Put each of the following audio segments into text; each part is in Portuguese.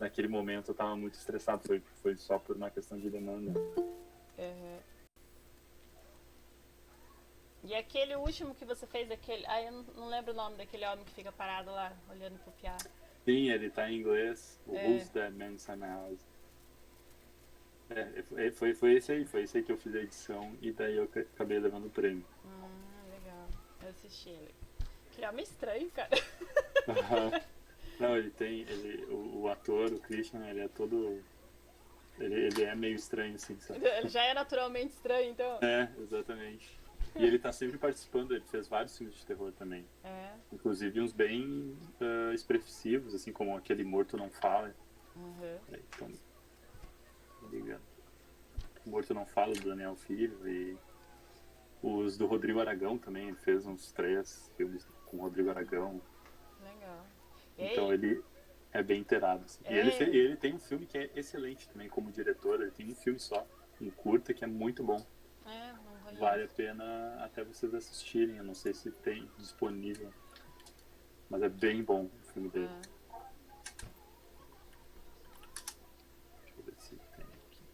naquele momento eu tava muito estressado, foi só por uma questão de demanda. Uhum. E aquele último que você fez, aquele. Ai, eu não lembro o nome daquele homem que fica parado lá, olhando pro piá. Sim, ele tá em inglês, o É. Who's That Man Inside My House. Foi esse aí que eu fiz a edição e daí eu acabei levando o prêmio. Legal. Eu assisti ele. Aquele homem estranho, cara. Não, o ator, o Christian, ele é todo, ele é meio estranho, assim, sabe? Ele já é naturalmente estranho, então. É, exatamente. E ele tá sempre participando, ele fez vários filmes de terror também. É. Inclusive uns bem expressivos, assim, como aquele Morto Não Fala. Uhum. Então, ligando. O Morto Não Fala, do Daniel Filho, e os do Rodrigo Aragão também, ele fez uns 3 filmes com o Rodrigo Aragão. Legal. Então Ei, ele é bem inteirado. Assim. E é. ele tem um filme que é excelente também como diretor, ele tem um filme só, um curta, que é muito bom. É, não Vale a conheço. pena até vocês assistirem, eu não sei se tem disponível, mas é bem bom o filme dele. Ah. Deixa eu ver se tem aqui.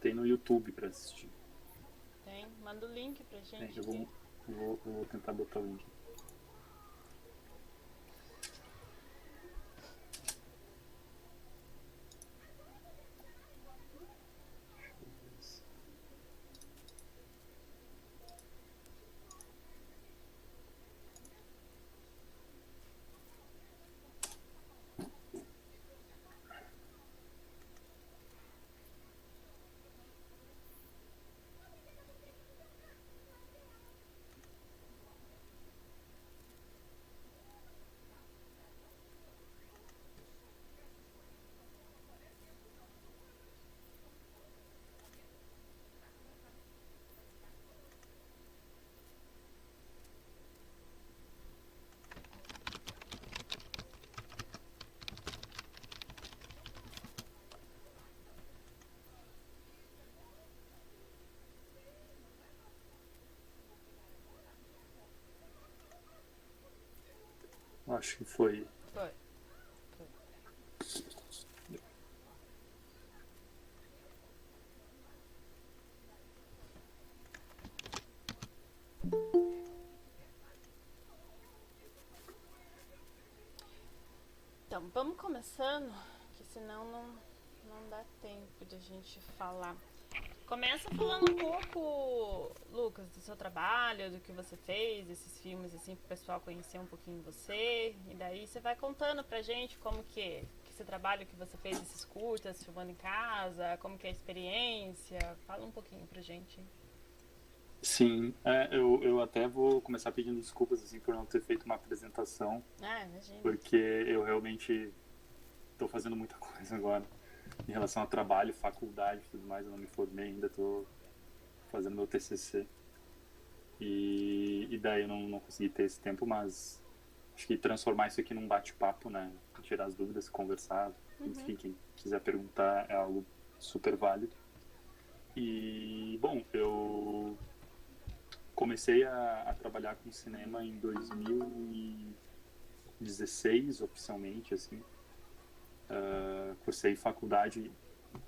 Tem no YouTube pra assistir. Tem? Manda o link pra Tem, gente aqui. vou tentar botar o link. Acho que foi. Foi. Foi. Então, vamos começando, que senão não dá tempo de a gente falar. Começa falando um pouco, Lucas, do seu trabalho, do que você fez, esses filmes, assim, pro pessoal conhecer um pouquinho você. E daí você vai contando pra gente como que esse trabalho que você fez, esses curtas, filmando em casa, como que é a experiência. Fala um pouquinho pra gente. Sim, eu até vou começar pedindo desculpas assim por não ter feito uma apresentação, Ah, imagina. porque eu realmente estou fazendo muita coisa agora em relação a trabalho, faculdade e tudo mais. Eu não me formei ainda, estou fazendo meu TCC e daí eu não consegui ter esse tempo, mas acho que transformar isso aqui num bate-papo, né? Tirar as dúvidas, conversar, Uhum. enfim, quem quiser perguntar é algo super válido. E, bom, eu comecei a trabalhar com cinema em 2016, oficialmente, assim. Cursei faculdade,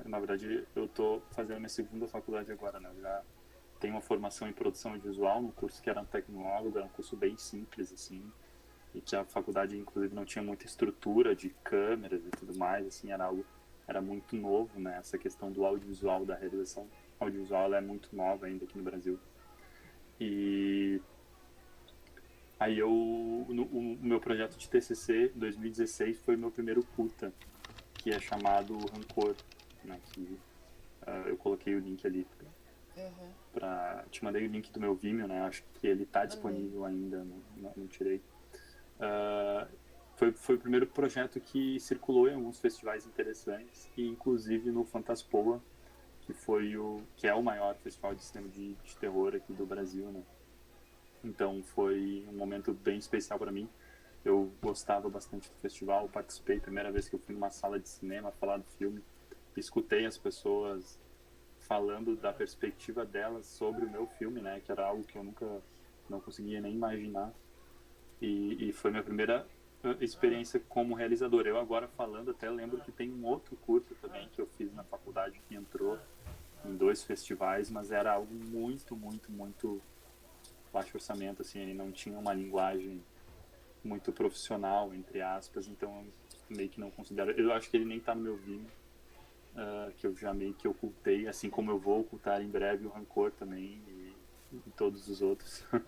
na verdade, eu estou fazendo minha segunda faculdade agora, né? Eu já tenho uma formação em produção audiovisual, no curso que era um tecnólogo, era um curso bem simples, assim, e que a faculdade, inclusive, não tinha muita estrutura de câmeras e tudo mais, assim, era muito novo, né? Essa questão do audiovisual, da realização audiovisual, ela é muito nova ainda aqui no Brasil. E aí o meu projeto de TCC 2016 foi o meu primeiro curta, que é chamado Rancor, né? Que eu coloquei o link ali Uhum. te mandei o link do meu Vimeo, né? Acho que ele está Mandei. disponível ainda, não tirei. Uh, foi o primeiro projeto que circulou em alguns festivais interessantes e inclusive no Fantaspoa, que é o maior festival de cinema de terror aqui do Brasil, né? Então foi um momento bem especial para mim. Eu gostava bastante do festival, participei, primeira vez que eu fui numa sala de cinema falar do filme, escutei as pessoas falando da perspectiva delas sobre o meu filme, né, que era algo que eu nunca não conseguia nem imaginar. E foi minha primeira experiência como realizador. Eu agora falando, até lembro que tem um outro curto também que eu fiz na faculdade que entrou em 2 festivais, mas era algo muito, muito, muito baixo orçamento, assim, ele não tinha uma linguagem muito profissional, entre aspas, então eu meio que não considero. Eu acho que ele nem tá no meu Vimeo, que eu já meio que ocultei, assim como eu vou ocultar em breve o Rancor também e todos os outros. Uhum.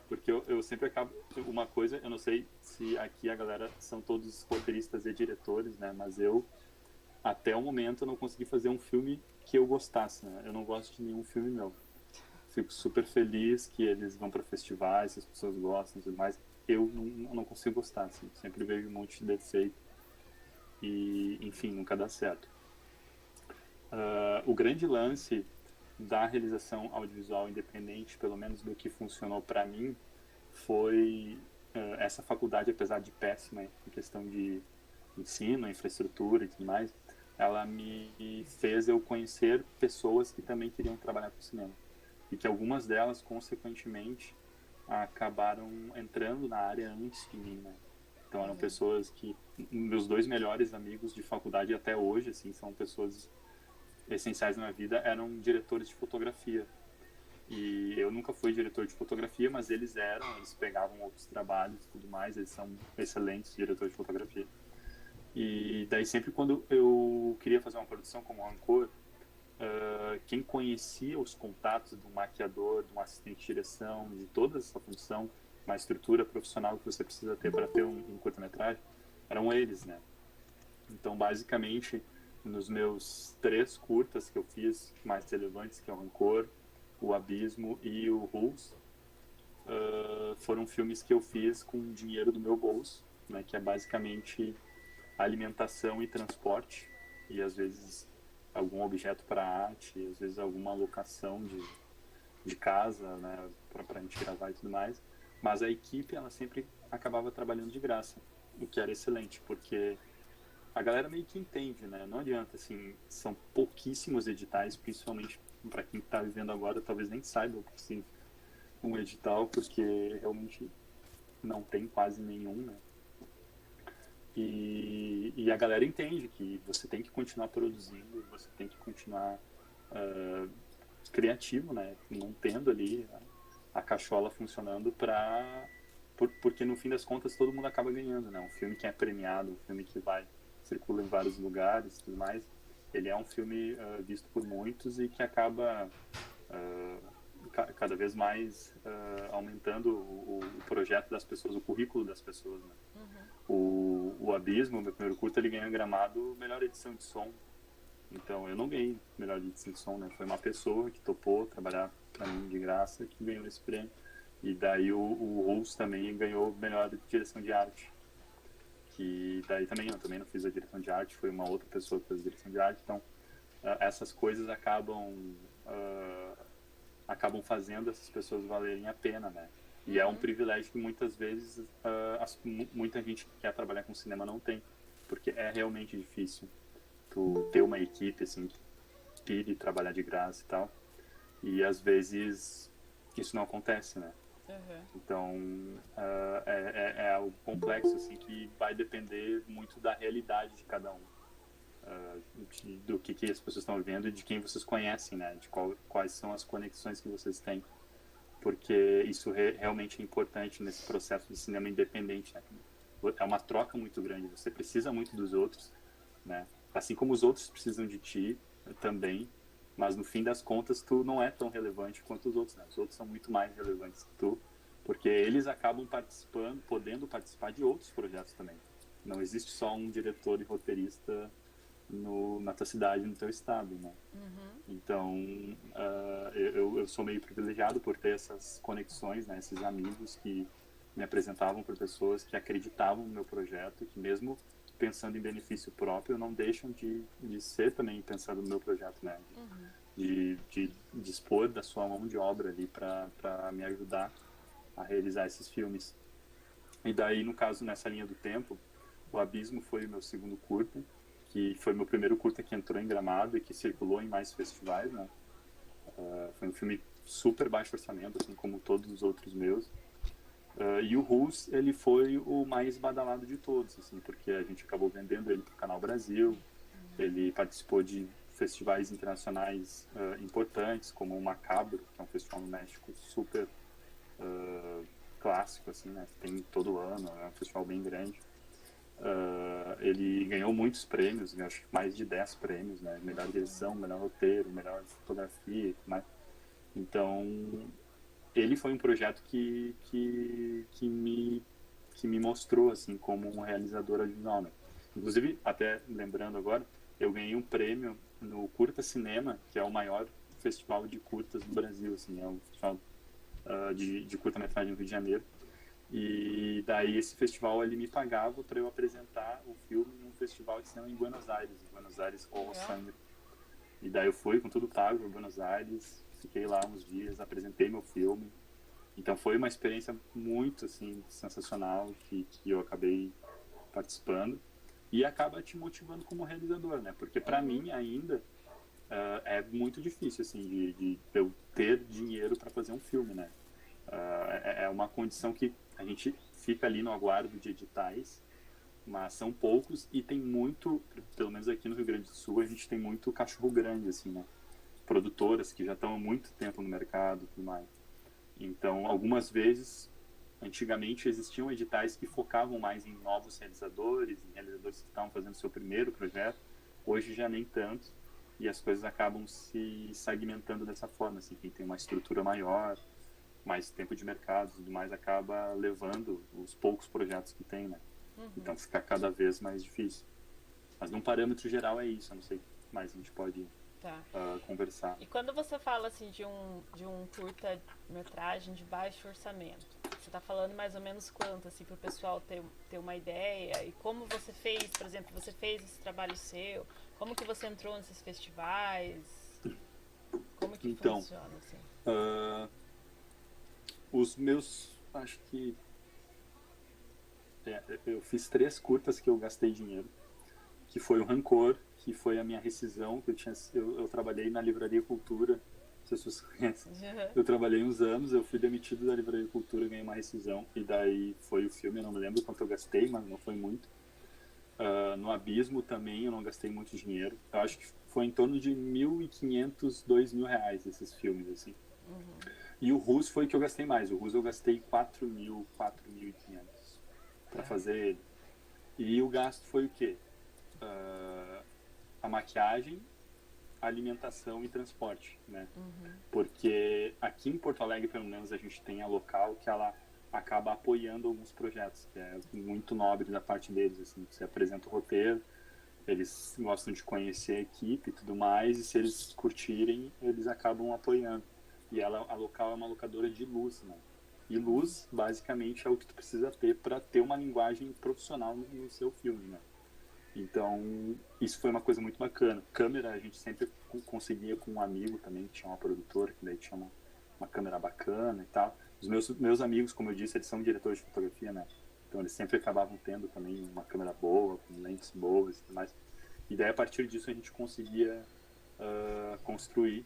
Porque eu sempre acabo. Uma coisa, eu não sei se aqui a galera são todos roteiristas e diretores, né? Mas eu, até o momento, não consegui fazer um filme que eu gostasse, né? Eu não gosto de nenhum filme meu. Fico super feliz que eles vão para festivais, que as pessoas gostam e tudo mais. Eu não consigo gostar, assim. Sempre vejo um monte de defeito e, enfim, nunca dá certo. O grande lance da realização audiovisual independente, pelo menos do que funcionou para mim, foi essa faculdade, apesar de péssima em questão de ensino, infraestrutura e tudo mais, ela me fez eu conhecer pessoas que também queriam trabalhar com cinema. E que algumas delas, consequentemente, acabaram entrando na área antes de mim, né? Então eram Uhum. pessoas que meus 2 melhores amigos de faculdade até hoje, assim, são pessoas essenciais na minha vida, eram diretores de fotografia. E eu nunca fui diretor de fotografia, mas eles pegavam outros trabalhos e tudo mais, eles são excelentes diretores de fotografia. E daí sempre quando eu queria fazer uma produção como Rancor, quem conhecia os contatos do maquiador, de um assistente de direção, de toda essa função, uma estrutura profissional que você precisa ter para ter um curta-metragem, eram eles, né? Então, basicamente, nos meus 3 curtas que eu fiz, mais relevantes, que é o Rancor, o Abismo e o Rules, foram filmes que eu fiz com dinheiro do meu bolso, né, que é basicamente alimentação e transporte, e às vezes algum objeto para arte, e às vezes alguma locação de casa, né, para a gente gravar e tudo mais. Mas a equipe, ela sempre acabava trabalhando de graça, o que era excelente, porque a galera meio que entende, né? Não adianta, assim, são pouquíssimos editais, principalmente para quem está vivendo agora, talvez nem saiba o que significa um edital, porque realmente não tem quase nenhum, né? E a galera entende que você tem que continuar produzindo, você tem que continuar uh, criativo, né? Mantendo ali a cachola funcionando porque no fim das contas todo mundo acaba ganhando, né? Um filme que é premiado, um filme que vai circula em vários lugares, e tudo mais. Ele é um filme visto por muitos e que acaba cada vez mais aumentando o projeto das pessoas, o currículo das pessoas, né? Uhum. O Abismo, meu primeiro curto, ele ganhou Gramado melhor edição de som. Então eu não ganhei melhor edição de som, né? Foi uma pessoa que topou trabalhar para mim de graça que ganhou esse prêmio. E daí o Rules também ganhou melhor direção de arte. Que daí também eu também não fiz a direção de arte, foi uma outra pessoa que fez a direção de arte. Então essas coisas acabam fazendo essas pessoas valerem a pena, né? E é um Uhum. privilégio que muitas vezes muita gente que quer trabalhar com cinema não tem, porque é realmente difícil tu ter uma equipe assim que pire trabalhar de graça e tal. E às vezes isso não acontece, né? Uhum. Então é algo complexo assim que vai depender muito da realidade de cada um, do que as pessoas estão vivendo e de quem vocês conhecem, né? De quais são as conexões que vocês têm, porque isso realmente é importante nesse processo de cinema independente, né? É uma troca muito grande, você precisa muito dos outros, né? Assim como os outros precisam de ti também, mas no fim das contas tu não é tão relevante quanto os outros, né? Os outros são muito mais relevantes que tu, porque eles acabam participando, podendo participar de outros projetos também. Não existe só um diretor e roteirista na tua cidade, no teu estado, né? Uhum. Então, eu sou meio privilegiado por ter essas conexões, né? Esses amigos que me apresentavam para pessoas que acreditavam no meu projeto, que mesmo pensando em benefício próprio, não deixam de ser também pensando no meu projeto, né? Uhum. De dispor da sua mão de obra ali para me ajudar a realizar esses filmes. E daí, no caso, nessa linha do tempo, o Abismo foi o meu segundo curta, que foi meu primeiro curta que entrou em Gramado e que circulou em mais festivais, né? Foi um filme super baixo orçamento, assim como todos os outros meus. E o Rus, ele foi o mais badalado de todos, assim, porque a gente acabou vendendo ele para o Canal Brasil, ele participou de festivais internacionais importantes, como o Macabro, que é um festival no México super clássico, assim, né? Tem todo ano, é um festival bem grande. Ele ganhou muitos prêmios, acho que mais de 10 prêmios, né? Melhor direção, melhor roteiro, melhor fotografia, né? Então, ele foi um projeto que me mostrou, assim, como um realizador audiovisual, né? Inclusive, até lembrando agora, eu ganhei um prêmio no Curta Cinema, que é o maior festival de curtas do Brasil, assim, é um festival de curta-metragem no Rio de Janeiro. E daí esse festival ele me pagava para eu apresentar o filme num festival de cinema em Buenos Aires Rojo Sangre. E daí eu fui com tudo pago para Buenos Aires, fiquei lá uns dias, apresentei meu filme. Então foi uma experiência muito assim sensacional que eu acabei participando e acaba te motivando como realizador, né? Porque para mim ainda é muito difícil assim de eu ter dinheiro para fazer um filme, né? É uma condição que a gente fica ali no aguardo de editais, mas são poucos e tem muito, pelo menos aqui no Rio Grande do Sul, a gente tem muito cachorro grande, assim, né? Produtoras que já estão há muito tempo no mercado e tudo mais. Então, algumas vezes, antigamente existiam editais que focavam mais em novos realizadores, em realizadores que estavam fazendo seu primeiro projeto. Hoje já nem tanto, e as coisas acabam se segmentando dessa forma, assim, quem tem uma estrutura maior, mais tempo de mercado e tudo mais, acaba levando os poucos projetos que tem, né? Então fica cada vez mais difícil. Mas num parâmetro geral é isso, eu não sei o que mais a gente pode Tá. conversar. E quando você fala assim de um curta-metragem de baixo orçamento, você tá falando mais ou menos quanto, assim, pro pessoal ter uma ideia? E como você fez, por exemplo, você fez esse trabalho seu? Como que você entrou nesses festivais? Como que Então, funciona, assim? os meus, acho que eu fiz 3 curtas que eu gastei dinheiro, que foi o Rancor, que foi a minha rescisão, que eu trabalhei na Livraria Cultura, não sei se vocês conhecem. Eu trabalhei uns anos, eu fui demitido da Livraria Cultura, ganhei uma rescisão, e daí foi o filme, eu não me lembro quanto eu gastei, mas não foi muito. No Abismo também eu não gastei muito dinheiro. Eu acho que foi em torno de 1.500, R$ 2.000 esses filmes, assim. E o Rus foi o que eu gastei mais. O Rus eu gastei 4.000, 4.500 para fazer ele. E o gasto foi o quê? A maquiagem, a alimentação e transporte, né? Porque aqui em Porto Alegre, pelo menos, a gente tem a local que ela acaba apoiando alguns projetos, que é muito nobre da parte deles, assim, você apresenta o roteiro, eles gostam de conhecer a equipe e tudo mais, e se eles curtirem, eles acabam apoiando. E a local é uma locadora de luz, né? E luz, basicamente, é o que tu precisa ter para ter uma linguagem profissional no seu filme, né? Então, isso foi uma coisa muito bacana. Câmera, a gente sempre conseguia com um amigo também, que tinha uma produtora, que daí tinha uma câmera bacana e tal. Os meus amigos, como eu disse, eles são diretores de fotografia, né? Então, eles sempre acabavam tendo também uma câmera boa, com lentes boas e tudo mais. E daí, a partir disso, a gente conseguia construir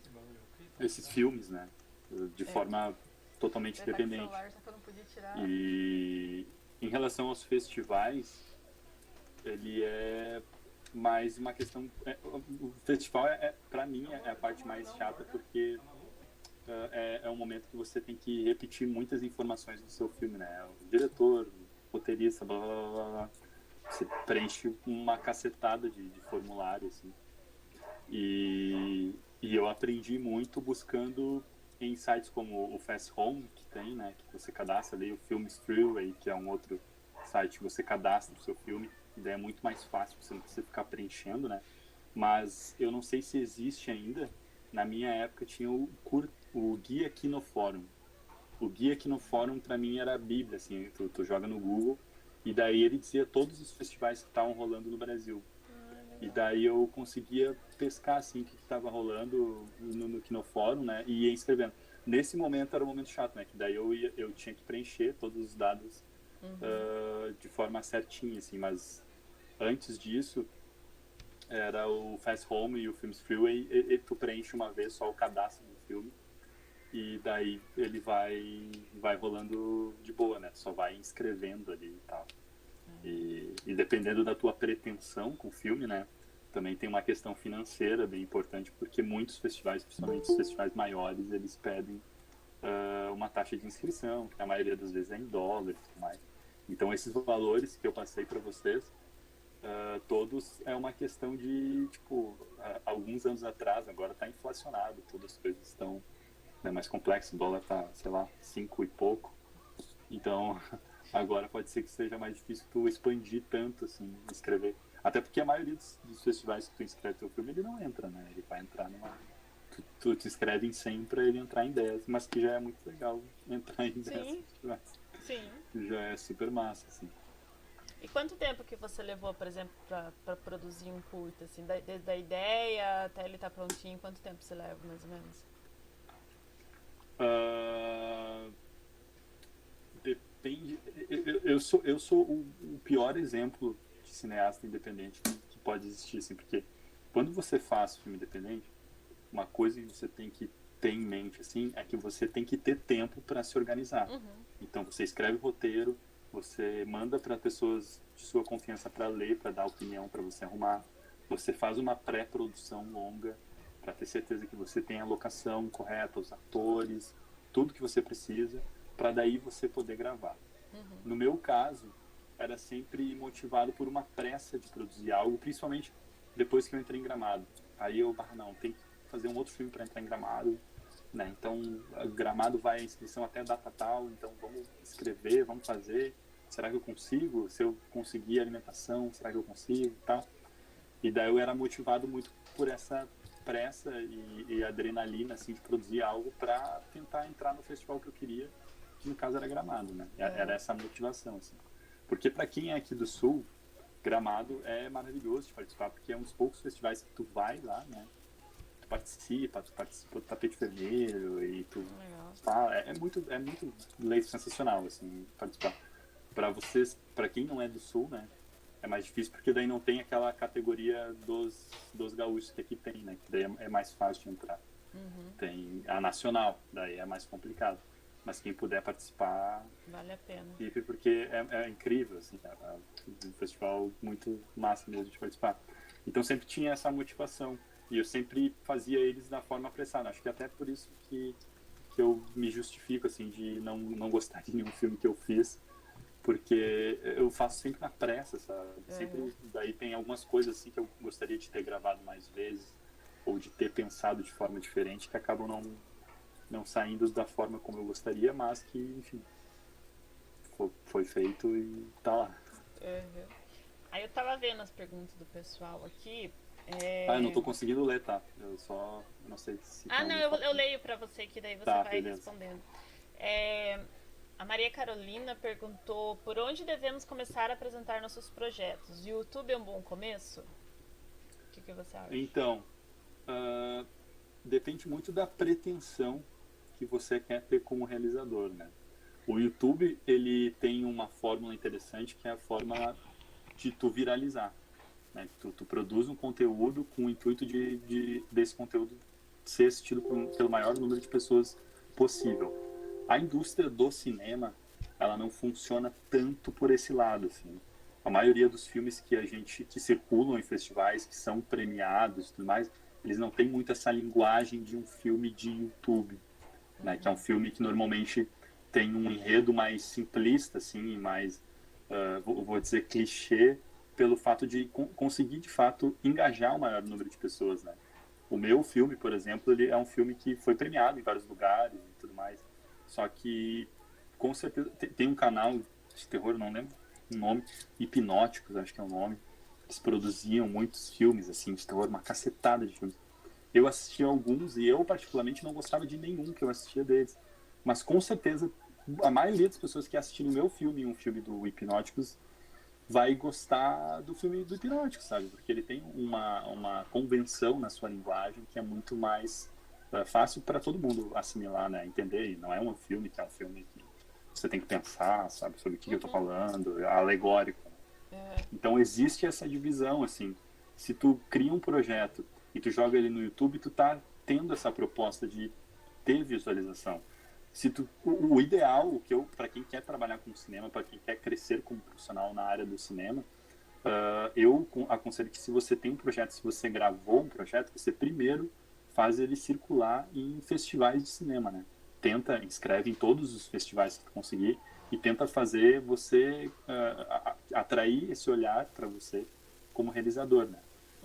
esses filmes, né? De forma totalmente independente. E em relação aos festivais, ele é mais uma questão. O festival, para mim, é a parte mais chata, porque é um momento que você tem que repetir muitas informações do seu filme, né? O diretor, o roteirista, blá blá blá blá. Você preenche uma cacetada de formulário, assim. E eu aprendi muito buscando em sites como o Fast Home, que tem, né? Que você cadastra ali, o Films Freeway, que é um outro site que você cadastra o seu filme, e daí é muito mais fácil, você não precisa ficar preenchendo, né? Mas eu não sei se existe ainda. Na minha época tinha o Guia Kinoforum. O Guia Kinoforum para mim era a bíblia, assim, tu joga no Google, e daí ele dizia todos os festivais que estavam rolando no Brasil. E daí eu conseguia pescar assim o que estava rolando no Kinofórum, né? E ia escrevendo. Nesse momento era um momento chato, né? Que daí eu tinha que preencher todos os dados de forma certinha, assim. Mas antes disso, era o Fast Home e o Films Freeway, e tu preenche uma vez só o cadastro do filme, e daí ele vai rolando de boa, né? Só vai inscrevendo ali e tal. E dependendo da tua pretensão com o filme, né? Também tem uma questão financeira bem importante, porque muitos festivais, principalmente os festivais maiores, eles pedem uma taxa de inscrição, que na maioria das vezes é em dólar e tudo mais. Então, esses valores que eu passei para vocês, todos é uma questão de, tipo, alguns anos atrás, agora está inflacionado, todas as coisas estão, né, mais complexas, o dólar está, sei lá, 5 e pouco. Então, agora pode ser que seja mais difícil tu expandir tanto, assim, escrever. Até porque a maioria dos festivais que tu inscreve teu filme, ele não entra, né? Ele vai entrar numa... Tu te inscreve em 100 pra ele entrar em 10, mas que já é muito legal entrar em 10 Sim, festivais. sim. Já é super massa, assim. E quanto tempo que você levou, por exemplo, pra produzir um curta, assim, desde a ideia até ele estar prontinho, quanto tempo você leva, mais ou menos? Ah, depende. Eu sou o pior exemplo de cineasta independente que pode existir, assim, porque quando você faz filme independente, uma coisa que você tem que ter em mente, assim, é que você tem que ter tempo para se organizar. Uhum, Então, você escreve o roteiro, você manda para pessoas de sua confiança para ler, para dar opinião, para você arrumar. Você faz uma pré-produção longa para ter certeza que você tem a locação correta, os atores, tudo que você precisa, para daí você poder gravar. uhum. No meu caso, era sempre motivado por uma pressa de produzir algo, principalmente depois que eu entrei em Gramado. Aí eu, não, tem que fazer um outro filme para entrar em Gramado, né? Então, Gramado vai a inscrição até data tal, então vamos escrever, vamos fazer. Será que eu consigo? Se eu conseguir alimentação, será que eu consigo? Tal. E daí eu era motivado muito por essa pressa e adrenalina, assim, de produzir algo para tentar entrar no festival que eu queria, que no caso era Gramado, né? Era Uhum. essa a motivação, assim. Porque para quem é aqui do Sul, Gramado é maravilhoso de participar, porque é um dos poucos festivais que tu vai lá, né? Tu participa do tapete vermelho e tu Legal. fala, é muito sensacional, assim, participar. Para vocês, para quem não é do Sul, né? É mais difícil porque daí não tem aquela categoria dos gaúchos que aqui tem, né? Que daí é mais fácil de entrar. Uhum. Tem a nacional, daí é mais complicado. Mas quem puder participar, Vale a pena. porque é incrível, assim, é um festival muito massa mesmo de participar. Então sempre tinha essa motivação. E eu sempre fazia eles da forma apressada. Acho que até por isso que eu me justifico, assim, de não gostar de nenhum filme que eu fiz, porque eu faço sempre na pressa, sabe? Uhum. Sempre, daí tem algumas coisas assim que eu gostaria de ter gravado mais vezes ou de ter pensado de forma diferente que acabam não saindo da forma como eu gostaria, mas que, enfim, foi feito e tá lá. Uhum. Aí eu tava vendo as perguntas do pessoal aqui. Eu não É... tô conseguindo ler, tá? Eu não sei se tem Ah, não, alguém eu falando. leio pra você que daí você Tá, vai beleza. respondendo. É, a Maria Carolina perguntou por onde devemos começar a apresentar nossos projetos. O YouTube é um bom começo? O que você acha? Então, ah, depende muito da pretensão que você quer ter como realizador, né? O YouTube, ele tem uma fórmula interessante que é a fórmula de tu viralizar, né? Tu produz um conteúdo com o intuito desse conteúdo ser assistido pelo maior número de pessoas possível. A indústria do cinema, ela não funciona tanto por esse lado, assim. A maioria dos filmes que circulam em festivais, que são premiados e tudo mais, eles não têm muito essa linguagem de um filme de YouTube, né? Que é um Uhum. filme que normalmente tem um enredo mais simplista, assim, mais, vou dizer, clichê, pelo fato de conseguir, de fato, engajar o maior número de pessoas, né? O meu filme, por exemplo, ele é um filme que foi premiado em vários lugares e tudo mais. Só que, com certeza, tem um canal de terror, não lembro o nome, Hipnóticos, acho que é o nome. Eles produziam muitos filmes, assim, de terror, uma cacetada de filmes. Eu assistia alguns e eu, particularmente, não gostava de nenhum que eu assistia deles. Mas, com certeza, a maioria das pessoas que assistiram o meu filme, um filme do Hipnóticos, vai gostar do filme do Hipnótico, sabe? Porque ele tem uma convenção na sua linguagem que é muito mais fácil para todo mundo assimilar, né? Entender. E não é um filme que é um filme que você tem que pensar, sabe? Sobre o que eu tô Uhum. falando, é alegórico. É, Então existe essa divisão, assim. se tu cria um projeto e tu joga ele no YouTube, tu tá tendo essa proposta de ter visualização. Se tu, o ideal, o que eu, para quem quer trabalhar com cinema, para quem quer crescer como profissional na área do cinema, eu aconselho que se você tem um projeto, se você gravou um projeto, você primeiro faz ele circular em festivais de cinema, né? Tenta, inscreve em todos os festivais que tu conseguir e tenta fazer você atrair esse olhar para você como realizador, né?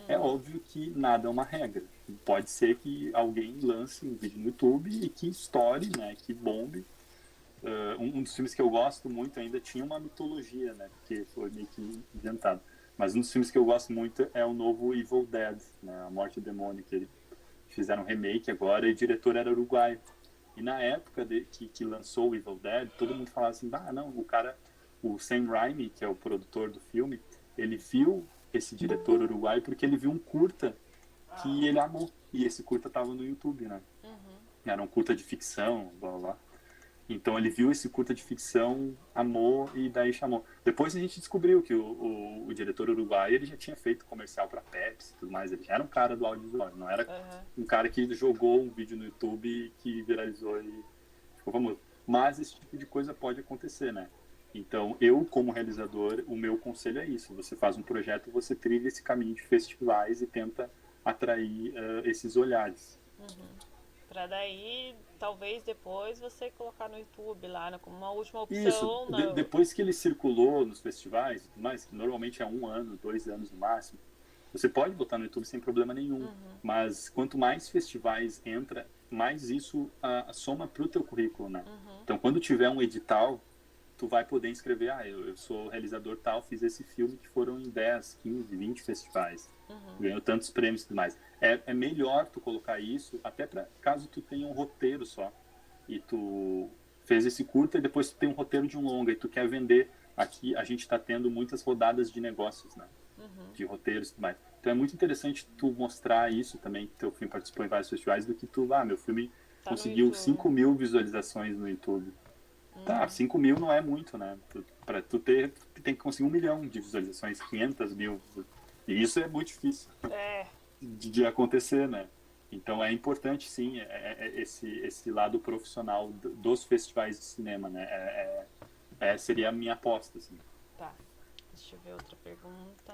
É óbvio que nada é uma regra. Pode ser que alguém lance um vídeo no YouTube e que estoure, né? Que bombe. Um dos filmes que eu gosto muito ainda tinha uma mitologia, né? Porque foi meio que inventado. Mas um dos filmes que eu gosto muito é o novo Evil Dead, né? A Morte do Demônio, que fizeram um remake agora e o diretor era uruguaio. E na época que lançou o Evil Dead, todo mundo falava assim, não, o Sam Raimi, que é o produtor do filme, ele viu esse diretor uruguaio porque ele viu um curta que ele amou. E esse curta tava no YouTube, né? Era um curta de ficção, blá blá blá. Então ele viu esse curta de ficção, amou e daí chamou. Depois a gente descobriu que o diretor uruguaio ele já tinha feito comercial para Pepsi e tudo mais. Ele já era um cara do audiovisual, não era um cara que jogou um vídeo no YouTube que viralizou e ficou famoso. Mas esse tipo de coisa pode acontecer, né? Então eu, como realizador, o meu conselho é isso. Você faz um projeto, você trilha esse caminho de festivais e tenta atrair esses olhares. Pra daí, talvez depois você colocar no YouTube lá, né, como uma última Isso. opção. Depois que ele circulou nos festivais e tudo mais, que normalmente é 1 ano, 2 anos no máximo, você pode botar no YouTube sem problema nenhum. Mas quanto mais festivais entra, mais isso soma pro teu currículo, né? Então, quando tiver um edital, tu vai poder inscrever, eu sou realizador tal, fiz esse filme que foram em 10, 15, 20 festivais. Ganhou tantos prêmios e tudo mais. É melhor tu colocar isso, até para caso tu tenha um roteiro só. E tu fez esse curta e depois tu tem um roteiro de um longa e tu quer vender. Aqui a gente está tendo muitas rodadas de negócios, né? De roteiros e tudo mais. Então é muito interessante tu mostrar isso também, que teu filme participou em vários festivais, do que tu, meu filme Tá conseguiu 5.000 visualizações no YouTube. Tá, 5.000 não é muito, né? Para tu ter, tu tem que conseguir 1 milhão de visualizações, 500 mil. E isso é muito difícil de acontecer, né? Então é importante, sim, esse lado profissional dos festivais de cinema, né? Seria a minha aposta, assim. Tá. Deixa eu ver outra pergunta.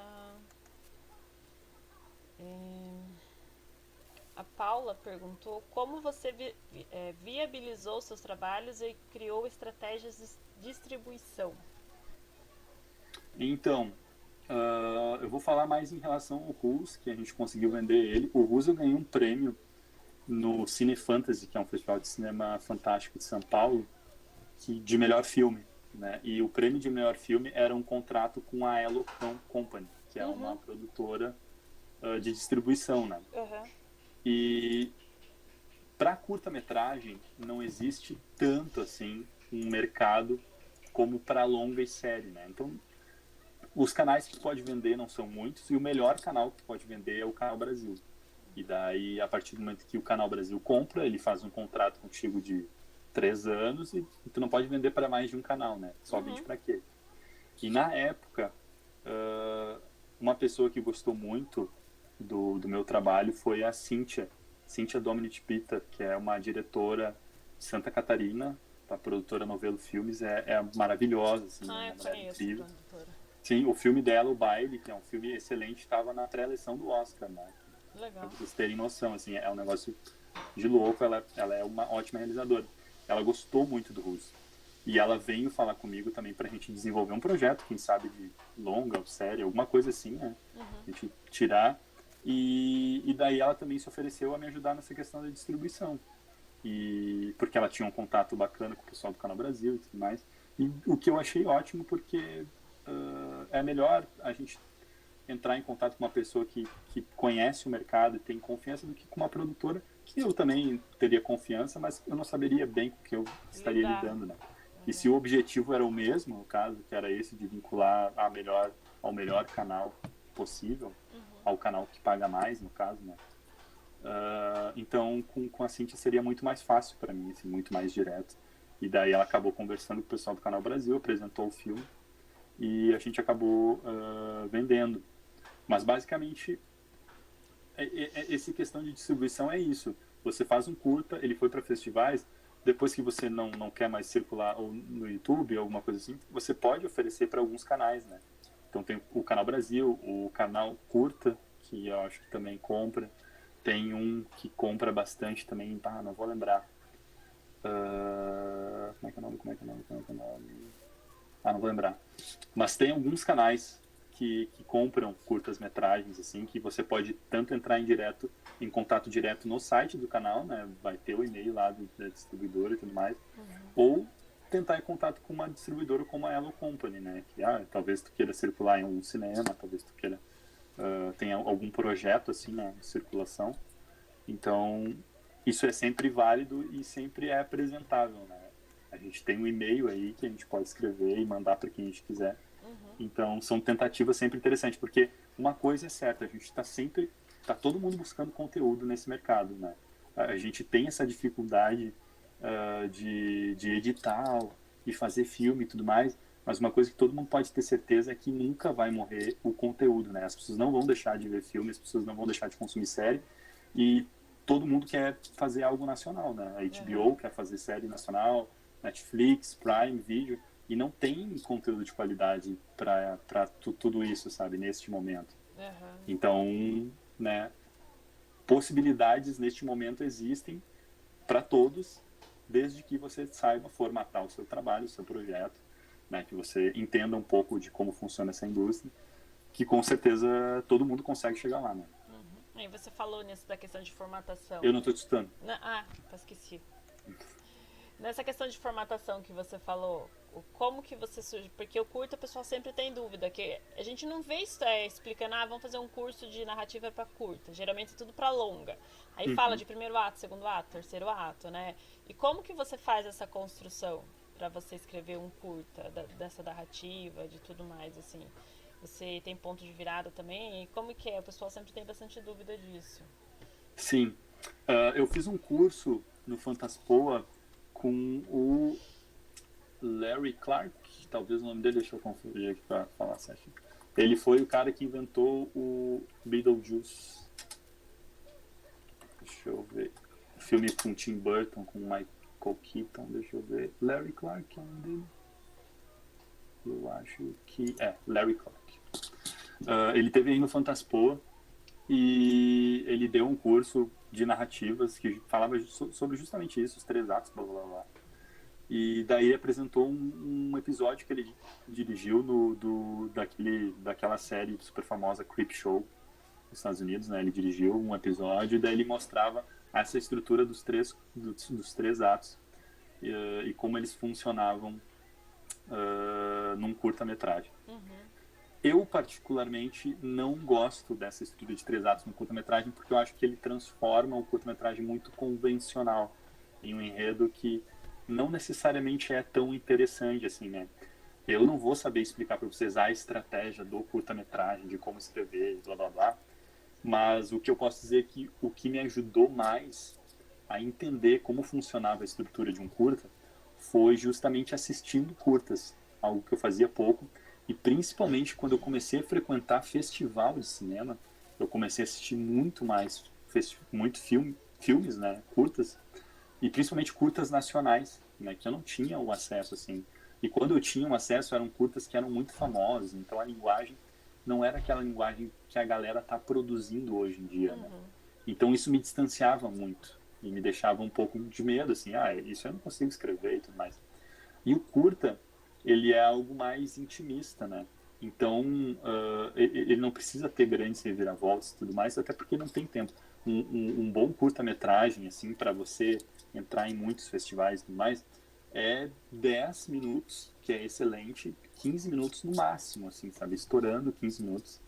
A Paula perguntou como você viabilizou seus trabalhos e criou estratégias de distribuição. Então, eu vou falar mais em relação ao Rus, que a gente conseguiu vender ele. O Rus eu ganhei um prêmio no Cine Fantasy, que é um festival de cinema fantástico de São Paulo, de melhor filme, né? E o prêmio de melhor filme era um contrato com a Elo Company, que é uma produtora de distribuição, né? E para curta-metragem não existe tanto assim um mercado como para longa e série, né? Então os canais que tu pode vender não são muitos e o melhor canal que tu pode vender é o Canal Brasil. E daí, a partir do momento que o Canal Brasil compra, ele faz um contrato contigo de 3 anos e tu não pode vender para mais de um canal, né? Só vende para aquele. E na época, uma pessoa que gostou muito do meu trabalho foi a Cíntia Dominic Pita, que é uma diretora de Santa Catarina, a produtora Novelo Filmes, é maravilhosa, assim, eu conheço a produtora. Sim, o filme dela, O Baile, que é um filme excelente, estava na pré-eleição do Oscar, né? Legal. Pra vocês terem noção, assim, é um negócio de louco, ela é uma ótima realizadora. Ela gostou muito do Russo. E ela veio falar comigo também pra gente desenvolver um projeto, quem sabe de longa ou série, alguma coisa assim, né? A gente tirar. E daí ela também se ofereceu a me ajudar nessa questão da distribuição. Porque ela tinha um contato bacana com o pessoal do Canal Brasil e tudo mais. E o que eu achei ótimo, porque é melhor a gente entrar em contato com uma pessoa que conhece o mercado e tem confiança do que com uma produtora que eu também teria confiança, mas eu não saberia bem com o que eu estaria lidando, né? E se o objetivo era o mesmo, no caso, que era esse de vincular ao melhor canal possível, ao canal que paga mais, no caso, né? Então, com a Cintia seria muito mais fácil para mim, assim, muito mais direto. E daí ela acabou conversando com o pessoal do Canal Brasil, apresentou o filme e a gente acabou vendendo. Mas basicamente essa questão de distribuição é isso. Você faz um curta, ele foi para festivais, depois que você não quer mais circular ou no YouTube ou alguma coisa assim, você pode oferecer para alguns canais, né? Então tem o Canal Brasil, o canal Curta, que eu acho que também compra. Tem um que compra bastante também, não vou lembrar. Como é que é o nome? Não vou lembrar. Mas tem alguns canais que compram curtas-metragens, assim, que você pode tanto entrar em contato direto no site do canal, né? Vai ter o e-mail lá da distribuidora e tudo mais, ou tentar em contato com uma distribuidora como a Hello Company, né? Que talvez tu queira circular em um cinema, talvez tu queira tenha algum projeto assim, né, de circulação. Então, isso é sempre válido e sempre é apresentável, né? A gente tem um e-mail aí que a gente pode escrever e mandar para quem a gente quiser. Então, são tentativas sempre interessantes, porque uma coisa é certa, a gente está todo mundo buscando conteúdo nesse mercado, né? A gente tem essa dificuldade de editar e fazer filme e tudo mais, mas uma coisa que todo mundo pode ter certeza é que nunca vai morrer o conteúdo, né? As pessoas não vão deixar de ver filme, as pessoas não vão deixar de consumir série, e todo mundo quer fazer algo nacional, né? A HBO quer fazer série nacional, Netflix, Prime Video, e não tem conteúdo de qualidade para tudo isso, sabe, neste momento. Então, né, possibilidades neste momento existem para todos, desde que você saiba formatar o seu trabalho, o seu projeto, né, que você entenda um pouco de como funciona essa indústria, que com certeza todo mundo consegue chegar lá, né? E você falou nisso da questão de formatação. Eu não estou te escutando. Esqueci. Nessa questão de formatação que você falou, como que você surge? Porque o curto, o pessoal sempre tem dúvida, que a gente não vê isso explicando, vamos fazer um curso de narrativa para curta. Geralmente é tudo para longa. Aí fala de primeiro ato, segundo ato, terceiro ato, né? E como que você faz essa construção para você escrever um curta dessa narrativa, de tudo mais, assim? Você tem ponto de virada também? E como que é? O pessoal sempre tem bastante dúvida disso. Sim. Eu fiz um curso no Fantaspoa com o Larry Clark, talvez o nome dele, deixa eu conferir aqui para falar certinho. Ele foi o cara que inventou o Beetlejuice. Deixa eu ver. O filme com Tim Burton, com Michael Keaton, deixa eu ver. Larry Clark é o nome dele? Eu acho que Larry Clark. Ele teve aí no Fantaspoa e ele deu um curso de narrativas que falava sobre justamente isso, os 3 atos, blá blá blá. E daí apresentou um episódio que ele dirigiu daquela série super famosa Creepshow nos Estados Unidos, né? Ele dirigiu um episódio e daí ele mostrava essa estrutura dos três atos e como eles funcionavam num curta-metragem. Eu, particularmente, não gosto dessa estrutura de 3 atos no curta-metragem porque eu acho que ele transforma o curta-metragem muito convencional em um enredo que não necessariamente é tão interessante assim, né? Eu não vou saber explicar para vocês a estratégia do curta-metragem, de como escrever, blá blá blá, mas o que eu posso dizer é que o que me ajudou mais a entender como funcionava a estrutura de um curta foi justamente assistindo curtas, algo que eu fazia pouco, e principalmente quando eu comecei a frequentar festival de cinema, eu comecei a assistir muito filmes, né, curtas, e principalmente curtas nacionais, né, que eu não tinha o acesso, assim. E quando eu tinha o acesso, eram curtas que eram muito famosas, então a linguagem não era aquela linguagem que a galera está produzindo hoje em dia, né? Então isso me distanciava muito e me deixava um pouco de medo, assim, isso eu não consigo escrever e tudo mais. E o curta, ele é algo mais intimista, né? Então, ele não precisa ter grandes reviravoltas e tudo mais, até porque não tem tempo. Um bom curta-metragem, assim, para você entrar em muitos festivais e tudo mais, é 10 minutos, que é excelente, 15 minutos no máximo, assim, sabe? Estourando 15 minutos.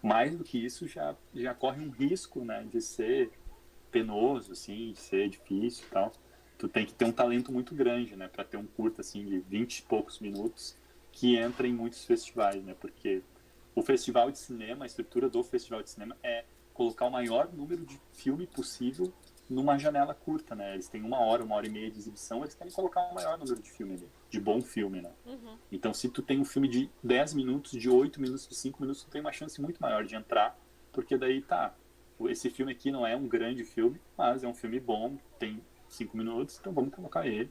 Mais do que isso, já corre um risco, né, de ser penoso, assim, de ser difícil e tal. Tu tem que ter um talento muito grande, né, para ter um curta, assim, de 20 e poucos minutos que entra em muitos festivais, né, porque o festival de cinema, a estrutura do festival de cinema é colocar o maior número de filme possível numa janela curta, né? Eles têm 1 hora e meia de exibição, eles querem colocar o maior número de filme ali, de bom filme, né? Então, se tu tem um filme de 10 minutos, de 8 minutos, de 5 minutos, tu tem uma chance muito maior de entrar, porque daí esse filme aqui não é um grande filme, mas é um filme bom, tem 5 minutos, então vamos colocar ele,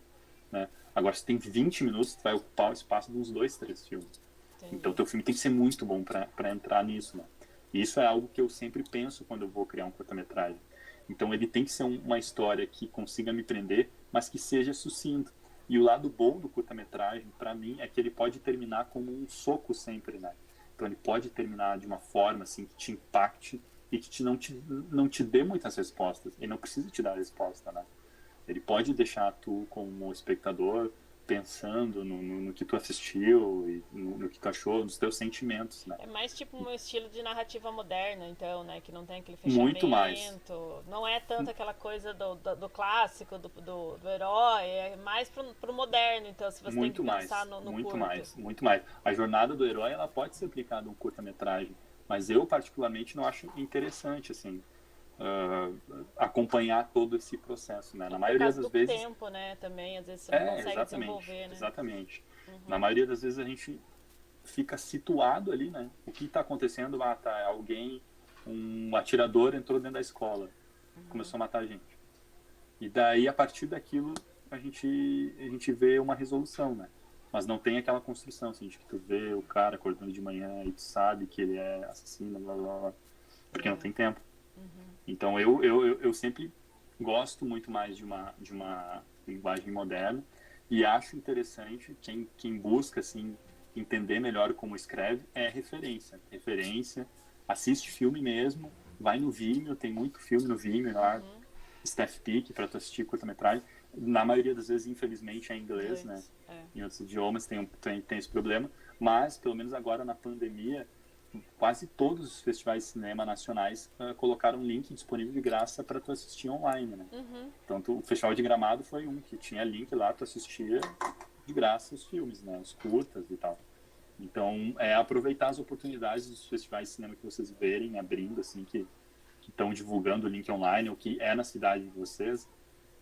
né? Agora, se tem 20 minutos, tu vai ocupar o espaço de uns 2, 3 filmes. Então, Entendi. teu filme tem que ser muito bom para entrar nisso, né? E isso é algo que eu sempre penso quando eu vou criar um curta-metragem. Então, ele tem que ser uma história que consiga me prender, mas que seja sucinto. E o lado bom do curta-metragem, para mim, é que ele pode terminar como um soco sempre, né? Então, ele pode terminar de uma forma, assim, que te impacte e que não te dê muitas respostas. E não precisa te dar a resposta, né? Ele pode deixar tu, como espectador, pensando no que tu assistiu e no que tu achou, nos teus sentimentos, né? É mais tipo um estilo de narrativa moderna, então, né? Que não tem aquele Muito mais. fechamento. Não é tanto aquela coisa do clássico, do herói. É mais pro moderno, então, se você tem que Muito pensar mais, no muito curto. mais, muito mais. A jornada do herói, ela pode ser aplicada a um curta-metragem, mas eu particularmente não acho interessante, assim, acompanhar todo esse processo, né? É Na por maioria causa das do vezes, tempo, né? Também, às vezes você não consegue exatamente, desenvolver, né? exatamente. Na maioria das vezes a gente fica situado ali, né? O que está acontecendo? Ah, tá, alguém, um atirador entrou dentro da escola, começou a matar a gente. E daí, a partir daquilo, a gente vê uma resolução, né? Mas não tem aquela construção, assim, de que tu vê o cara acordando de manhã e tu sabe que ele é assassino, blá, blá, blá, porque não É. tem tempo. Uhum. Então, eu sempre gosto muito mais de uma linguagem moderna e acho interessante quem busca, assim, entender melhor como escreve é referência. Referência, assiste filme mesmo, vai no Vimeo, tem muito filme no Vimeo lá, Uhum. Staff Peak para tu assistir curta-metragem. Na maioria das vezes, infelizmente, é em inglês, né? Inglês. É. Em outros idiomas tem esse problema, mas pelo menos agora na pandemia, quase todos os festivais de cinema nacionais colocaram um link disponível de graça para tu assistir online, né? Uhum. Então, o Festival de Gramado foi um que tinha link lá, tu assistia de graça os filmes, né? Os curtas e tal. Então, é aproveitar as oportunidades dos festivais de cinema que vocês verem abrindo, assim, que estão divulgando o link online, ou que é na cidade de vocês,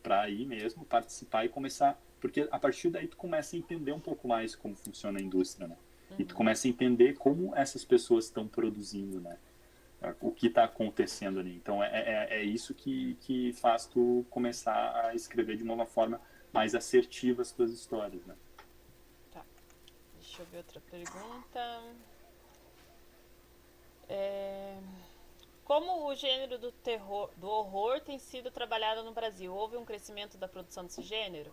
para ir mesmo participar e começar, porque a partir daí tu começa a entender um pouco mais como funciona a indústria, né? E tu Uhum. começa a entender como essas pessoas estão produzindo, né? O que está acontecendo ali. Então é isso que faz tu começar a escrever de uma forma mais assertiva as tuas histórias, né? Tá. Deixa eu ver outra pergunta. É... Como o gênero do terror, do horror tem sido trabalhado no Brasil? Houve um crescimento da produção desse gênero?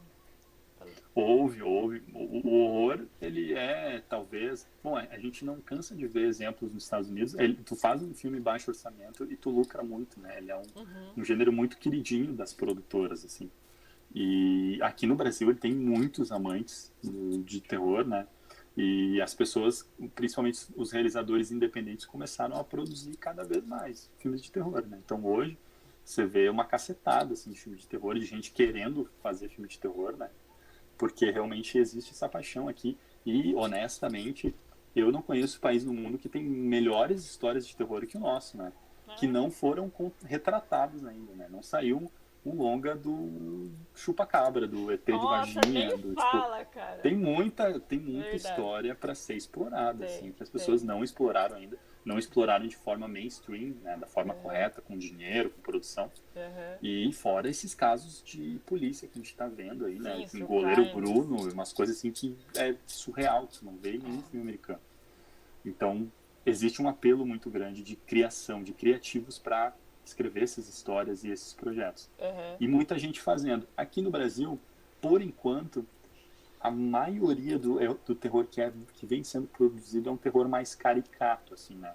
Houve. O horror, ele é, talvez... Bom, a gente não cansa de ver exemplos nos Estados Unidos. Tu faz um filme baixo orçamento e tu lucra muito, né? Ele é Uhum. um gênero muito queridinho das produtoras, assim. E aqui no Brasil ele tem muitos amantes de terror, né? E as pessoas, principalmente os realizadores independentes, começaram a produzir cada vez mais filmes de terror, né? Então hoje você vê uma cacetada assim, de filme de terror, de gente querendo fazer filme de terror, né? Porque realmente existe essa paixão aqui. E, honestamente, eu não conheço país no mundo que tem melhores histórias de terror que o nosso, né? Que Ah, não foram retratados ainda, né? Não saiu um longa do Chupa-Cabra, do ET de nossa, Varginha, nem do tipo, fala, cara. tem muita Verdade. história para ser explorada, Tem, assim, que as tem. pessoas não exploraram ainda, não exploraram de forma mainstream, né, da forma Uhum. correta, com dinheiro, com produção. Uhum. E fora esses casos de polícia que a gente está vendo aí, né, Sim, com o true goleiro crime. Bruno, umas coisas assim que é surreal, que você não vê em nenhum filme americano. Então, existe um apelo muito grande de criação, de criativos para escrever essas histórias e esses projetos. Uhum. E muita gente fazendo. Aqui no Brasil, por enquanto, a maioria do terror que vem sendo produzido é um terror mais caricato, assim, né?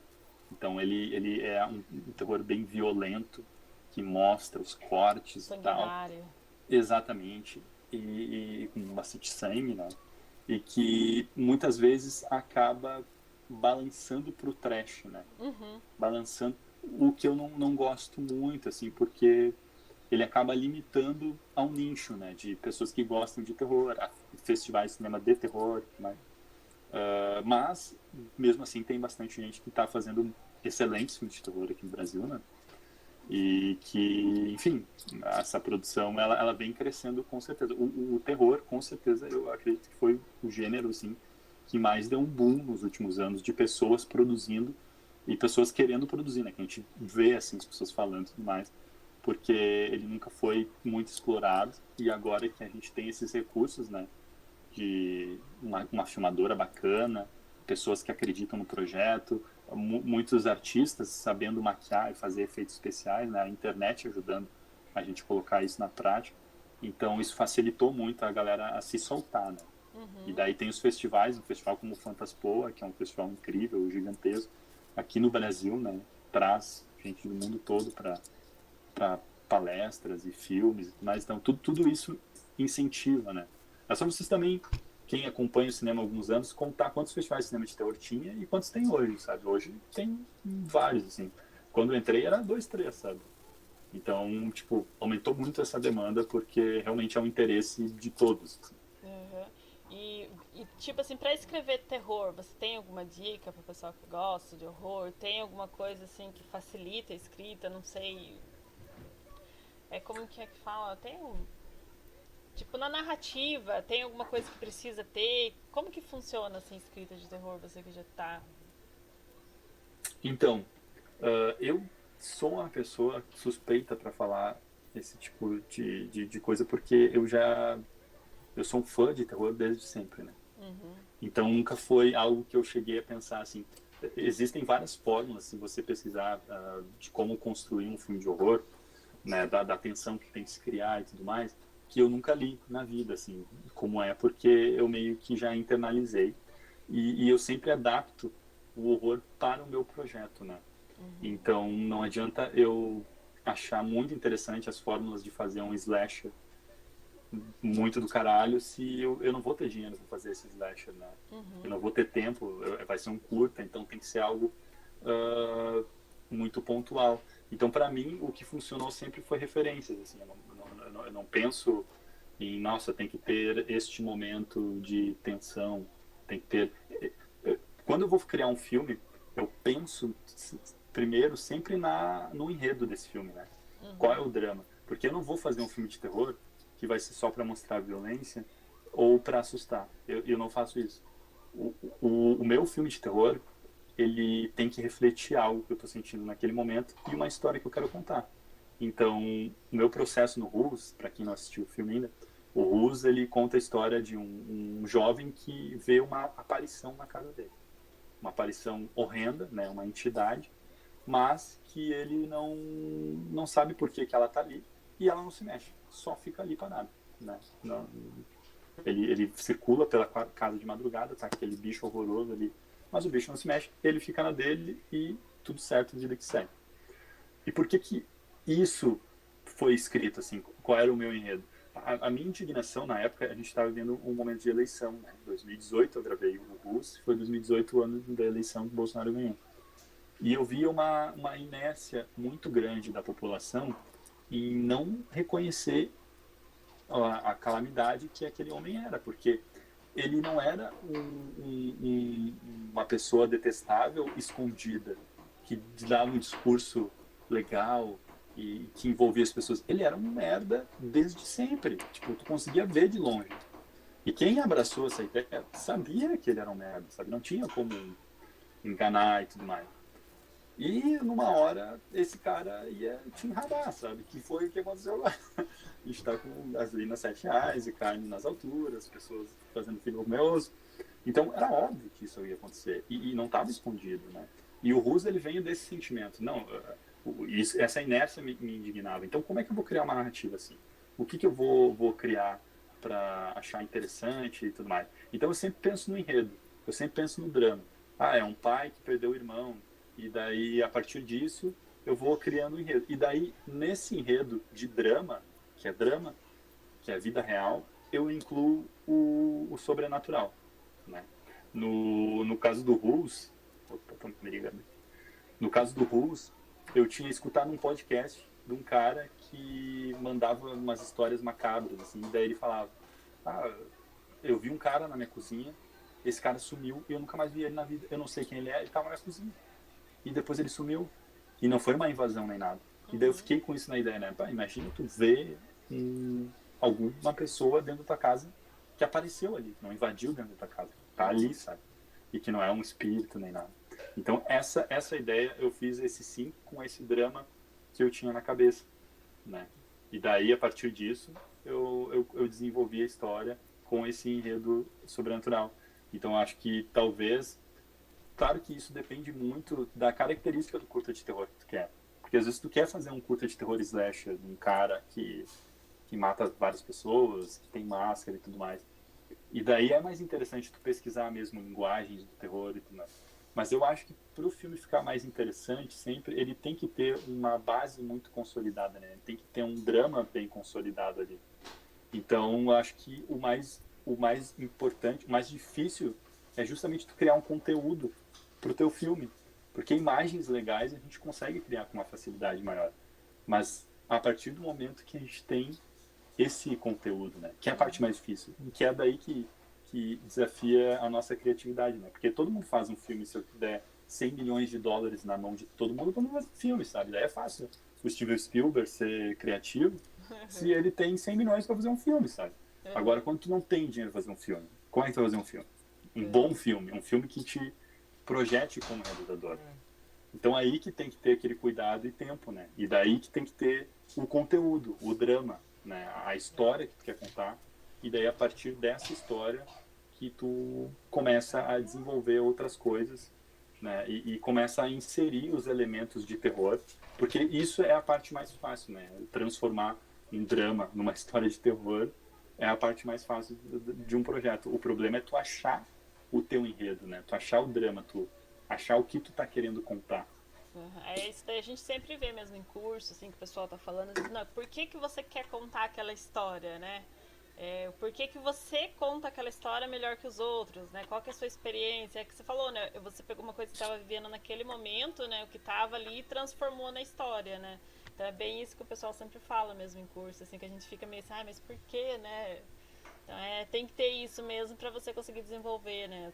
Então ele é um terror bem violento, que mostra os cortes e tal, Sanguinário. exatamente, e com bastante sangue, né? E que muitas vezes acaba balançando pro trash, né? Uhum. Balançando, o que eu não gosto muito, assim, porque ele acaba limitando a um nicho, né, de pessoas que gostam de terror, a festivais de cinema de terror, né? Mas mesmo assim tem bastante gente que está fazendo excelentes filmes de terror aqui no Brasil, né? E que, enfim, essa produção ela vem crescendo com certeza. O terror, com certeza, eu acredito que foi o gênero assim que mais deu um boom nos últimos anos de pessoas produzindo e pessoas querendo produzir, né? Que a gente vê, assim, as pessoas falando e tudo mais, porque ele nunca foi muito explorado, e agora que a gente tem esses recursos, né? De uma filmadora bacana, pessoas que acreditam no projeto, muitos artistas sabendo maquiar e fazer efeitos especiais, né? A internet ajudando a gente colocar isso na prática. Então isso facilitou muito a galera a se soltar, né? E Uhum. daí tem os festivais, um festival como o Fantaspoa, que é um festival incrível, gigantesco, aqui no Brasil, né? Traz gente do mundo todo para palestras e filmes e tudo mais. Então, tudo isso incentiva, né? É só vocês também, quem acompanha o cinema há alguns anos, contar quantos festivais de cinema de terror tinha e quantos tem hoje, sabe? Hoje tem vários, assim. Quando eu entrei era dois, três, sabe? Então, tipo, aumentou muito essa demanda porque realmente é um interesse de todos, assim. Uhum. Tipo assim, pra escrever terror, você tem alguma dica pro pessoal que gosta de horror? Tem alguma coisa assim que facilita a escrita? Não sei. É como que é que fala? Tem um. Tipo, na narrativa, tem alguma coisa que precisa ter? Como que funciona assim, escrita de terror? Você que já tá. Então, eu sou uma pessoa suspeita para falar esse tipo de coisa porque eu sou um fã de terror desde sempre, né? Uhum. Então nunca foi algo que eu cheguei a pensar assim. Existem várias fórmulas, se você pesquisar de como construir um filme de horror, né, da tensão que tem que se criar e tudo mais, que eu nunca li na vida, assim, como é, porque eu meio que já internalizei e eu sempre adapto o horror para o meu projeto, né? Uhum. Então não adianta eu achar muito interessante as fórmulas de fazer um slasher muito do caralho se eu não vou ter dinheiro para fazer esse slasher, né? Eu Uhum. não vou ter tempo, vai ser um curta, então tem que ser algo uh, muito pontual. Então, para mim, o que funcionou sempre foi referências. Assim, eu não penso em, nossa, tem que ter este momento de tensão, tem que ter. Quando eu vou criar um filme, eu penso primeiro sempre no enredo desse filme, né? Qual é Uhum. o drama? Porque eu não vou fazer um filme de terror que vai ser só para mostrar violência ou para assustar. Eu não faço isso. O meu filme de terror, ele tem que refletir algo que eu estou sentindo naquele momento e uma história que eu quero contar. Então, o meu processo no Rus, para quem não assistiu o filme ainda, o Rus ele conta a história de um jovem que vê uma aparição na casa dele, uma aparição horrenda, né, uma entidade, mas que ele não sabe por que ela está ali e ela não se mexe, só fica ali parada, né? Não, ele circula pela casa de madrugada, tá aquele bicho horroroso ali, mas o bicho não se mexe, ele fica na dele e tudo certo, vida que segue. E por que que isso foi escrito assim? Qual era o meu enredo? A minha indignação na época, a gente estava vivendo um momento de eleição, né? Em 2018 eu gravei o Bus, foi 2018 o ano da eleição que o Bolsonaro ganhou. E eu via uma inércia muito grande da população em não reconhecer a calamidade que aquele homem era, porque ele não era uma pessoa detestável, escondida, que dava um discurso legal e que envolvia as pessoas. Ele era um merda desde sempre. Tipo, tu conseguia ver de longe. E quem abraçou essa ideia sabia que ele era um merda, sabe? Não tinha como enganar e tudo mais. E numa hora esse cara ia te enrabar, sabe? Que foi o que aconteceu lá. A gente tá com gasolina R$ 7 e carne nas alturas, pessoas fazendo filho com meu osso. Então era óbvio que isso ia acontecer e não estava escondido, né? E o Rus ele veio desse sentimento. Não, essa inércia me indignava. Então como é que eu vou criar uma narrativa assim? O que eu vou criar para achar interessante e tudo mais? Então eu sempre penso no enredo, eu sempre penso no drama. Ah, é um pai que perdeu o irmão e daí a partir disso eu vou criando um enredo. E daí nesse enredo de drama, que é a vida real, eu incluo o sobrenatural, né? No caso do Rus, opa, tô me ligando aqui. No caso do Rus, eu tinha escutado um podcast de um cara que mandava umas histórias macabras, assim, e daí ele falava, ah, eu vi um cara na minha cozinha, esse cara sumiu e eu nunca mais vi ele na vida, eu não sei quem ele é, ele estava na minha cozinha. E depois ele sumiu. E não foi uma invasão nem nada. E daí eu Uhum. fiquei com isso na ideia, né? Pá, imagina tu ver alguma pessoa dentro da tua casa que apareceu ali, não invadiu dentro da tua casa. Tá ali, Uhum. sabe? E que não é um espírito nem nada. Então, essa ideia, eu fiz esse sim com esse drama que eu tinha na cabeça, né? E daí, a partir disso, eu desenvolvi a história com esse enredo sobrenatural. Então, acho que talvez... Claro que isso depende muito da característica do curta de terror que tu quer. Porque às vezes tu quer fazer um curta de terror slasher, de um cara que mata várias pessoas, que tem máscara e tudo mais. E daí é mais interessante tu pesquisar mesmo linguagens do terror e tudo mais. Mas eu acho que para o filme ficar mais interessante, sempre ele tem que ter uma base muito consolidada, né? Ele tem que ter um drama bem consolidado ali. Então, eu acho que o mais importante, o mais difícil é justamente tu criar um conteúdo para o teu filme. Porque imagens legais a gente consegue criar com uma facilidade maior. Mas a partir do momento que a gente tem esse conteúdo, né? Que é a parte mais difícil. Que é daí que desafia a nossa criatividade, né? Porque todo mundo faz um filme, se eu der 100 milhões de dólares na mão de todo mundo faz um filme, sabe? Daí é fácil o Steven Spielberg ser criativo se ele tem 100 milhões para fazer um filme, sabe? Agora, quando tu não tem dinheiro para fazer um filme, como é que tu vai fazer um filme? Um bom filme, um filme que te projete como realizador. Então aí que tem que ter aquele cuidado e tempo, né? E daí que tem que ter o conteúdo, o drama, né? A história que tu quer contar. E daí a partir dessa história que tu começa a desenvolver outras coisas, né? E começa a inserir os elementos de terror, porque isso é a parte mais fácil, né? Transformar um drama numa história de terror é a parte mais fácil de um projeto. O problema é tu achar o teu enredo, né? Tu achar o drama, tu achar o que tu tá querendo contar. É isso daí, a gente sempre vê mesmo em curso, assim, que o pessoal tá falando, diz, não, por que que você quer contar aquela história, né? Por que que você conta aquela história melhor que os outros, né? Qual que é a sua experiência? É que você falou, né? Você pegou uma coisa que estava vivendo naquele momento, né? O que estava ali e transformou na história, né? Então é bem isso que o pessoal sempre fala mesmo em curso, assim, que a gente fica meio assim, ah, mas por quê, né? Então tem que ter isso mesmo para você conseguir desenvolver, né?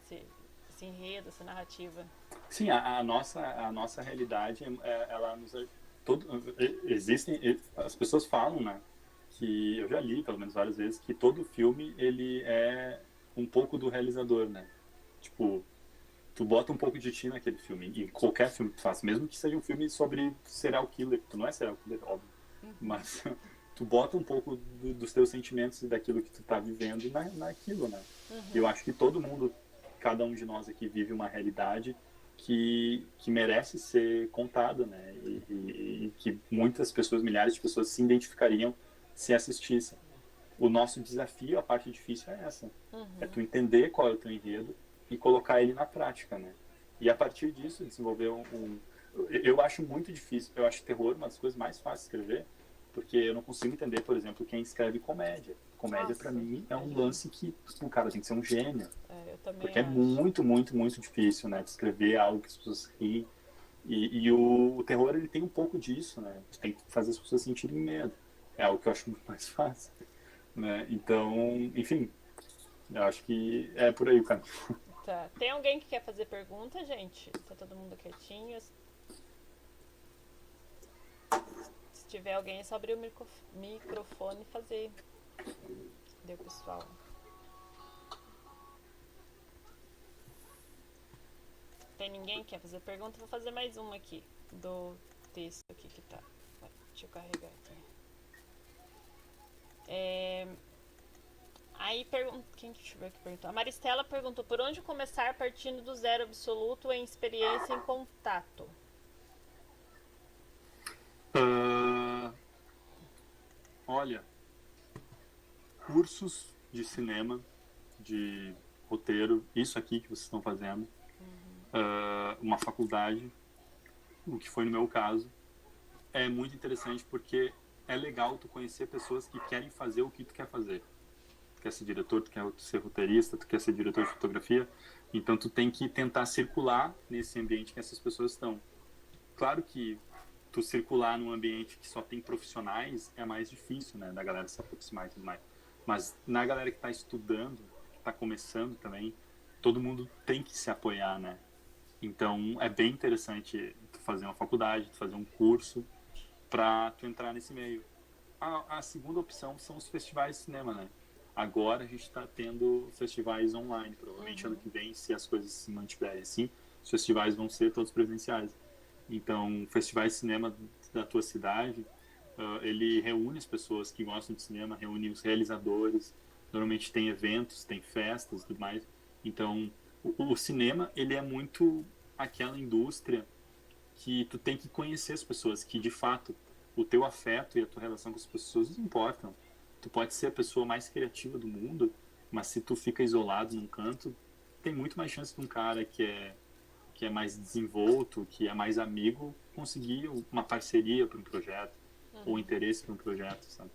Esse enredo, essa narrativa. Sim, a nossa realidade, ela nos todo, existem as pessoas falam, né, que eu já li pelo menos várias vezes que todo filme ele é um pouco do realizador, né? Tipo, tu bota um pouco de ti naquele filme, em qualquer filme que tu faça, mesmo que seja um filme sobre serial killer, tu não é serial killer, óbvio, mas tu bota um pouco dos teus sentimentos e daquilo que tu tá vivendo naquilo, né? Eu acho que todo mundo, cada um de nós aqui vive uma realidade que merece ser contada, né? E que muitas pessoas, milhares de pessoas se identificariam se assistissem. O nosso desafio, a parte difícil é essa. É tu entender qual é o teu enredo e colocar ele na prática, né? E a partir disso desenvolver eu acho muito difícil, eu acho terror uma das coisas mais fáceis de escrever, porque eu não consigo entender, por exemplo, quem escreve comédia. Comédia para Nossa, mim é um imagina. lance que o cara tem que ser um gênio, Eu também porque é acho. muito, muito, muito difícil, né, de escrever algo que as pessoas riem. E o terror ele tem um pouco disso, né? Tem que fazer as pessoas sentirem medo. É algo que eu acho muito mais fácil, né? Então, enfim, eu acho que é por aí o caminho. Tá. Tem alguém que quer fazer pergunta, gente? Tá todo mundo quietinho? Se tiver alguém, é só abrir o microfone e fazer. Deu, pessoal. Tem ninguém que quer fazer pergunta? Vou fazer mais uma aqui. Do texto aqui que tá. Deixa eu carregar aqui. Aí pergunta. Deixa eu ver o que perguntou. A Maristela perguntou por onde começar partindo do zero absoluto em experiência em contato. Uh, olha, cursos de cinema, de roteiro, isso aqui que vocês estão fazendo, uma faculdade, o que foi no meu caso, é muito interessante porque é legal tu conhecer pessoas que querem fazer o que tu quer fazer. Tu quer ser diretor, tu quer ser roteirista, tu quer ser diretor de fotografia, então tu tem que tentar circular nesse ambiente que essas pessoas estão. Claro que tu circular num ambiente que só tem profissionais é mais difícil, né, da galera se aproximar e tudo mais. Mas na galera que está estudando, que está começando também, todo mundo tem que se apoiar, né? Então é bem interessante tu fazer uma faculdade, tu fazer um curso para tu entrar nesse meio. A segunda opção são os festivais de cinema, né? Agora a gente está tendo festivais online, provavelmente ano que vem, se as coisas se mantiverem assim, os festivais vão ser todos presenciais. Então, festivais de cinema da tua cidade, ele reúne as pessoas que gostam de cinema, reúne os realizadores, normalmente tem eventos, tem festas e tudo mais. Então, o cinema, ele é muito aquela indústria que tu tem que conhecer as pessoas, que de fato o teu afeto e a tua relação com as pessoas importam. Tu pode ser a pessoa mais criativa do mundo, mas se tu fica isolado num canto, tem muito mais chance de um cara que é mais desenvolto, que é mais amigo, conseguir uma parceria para um projeto, ou interesse para um projeto, sabe?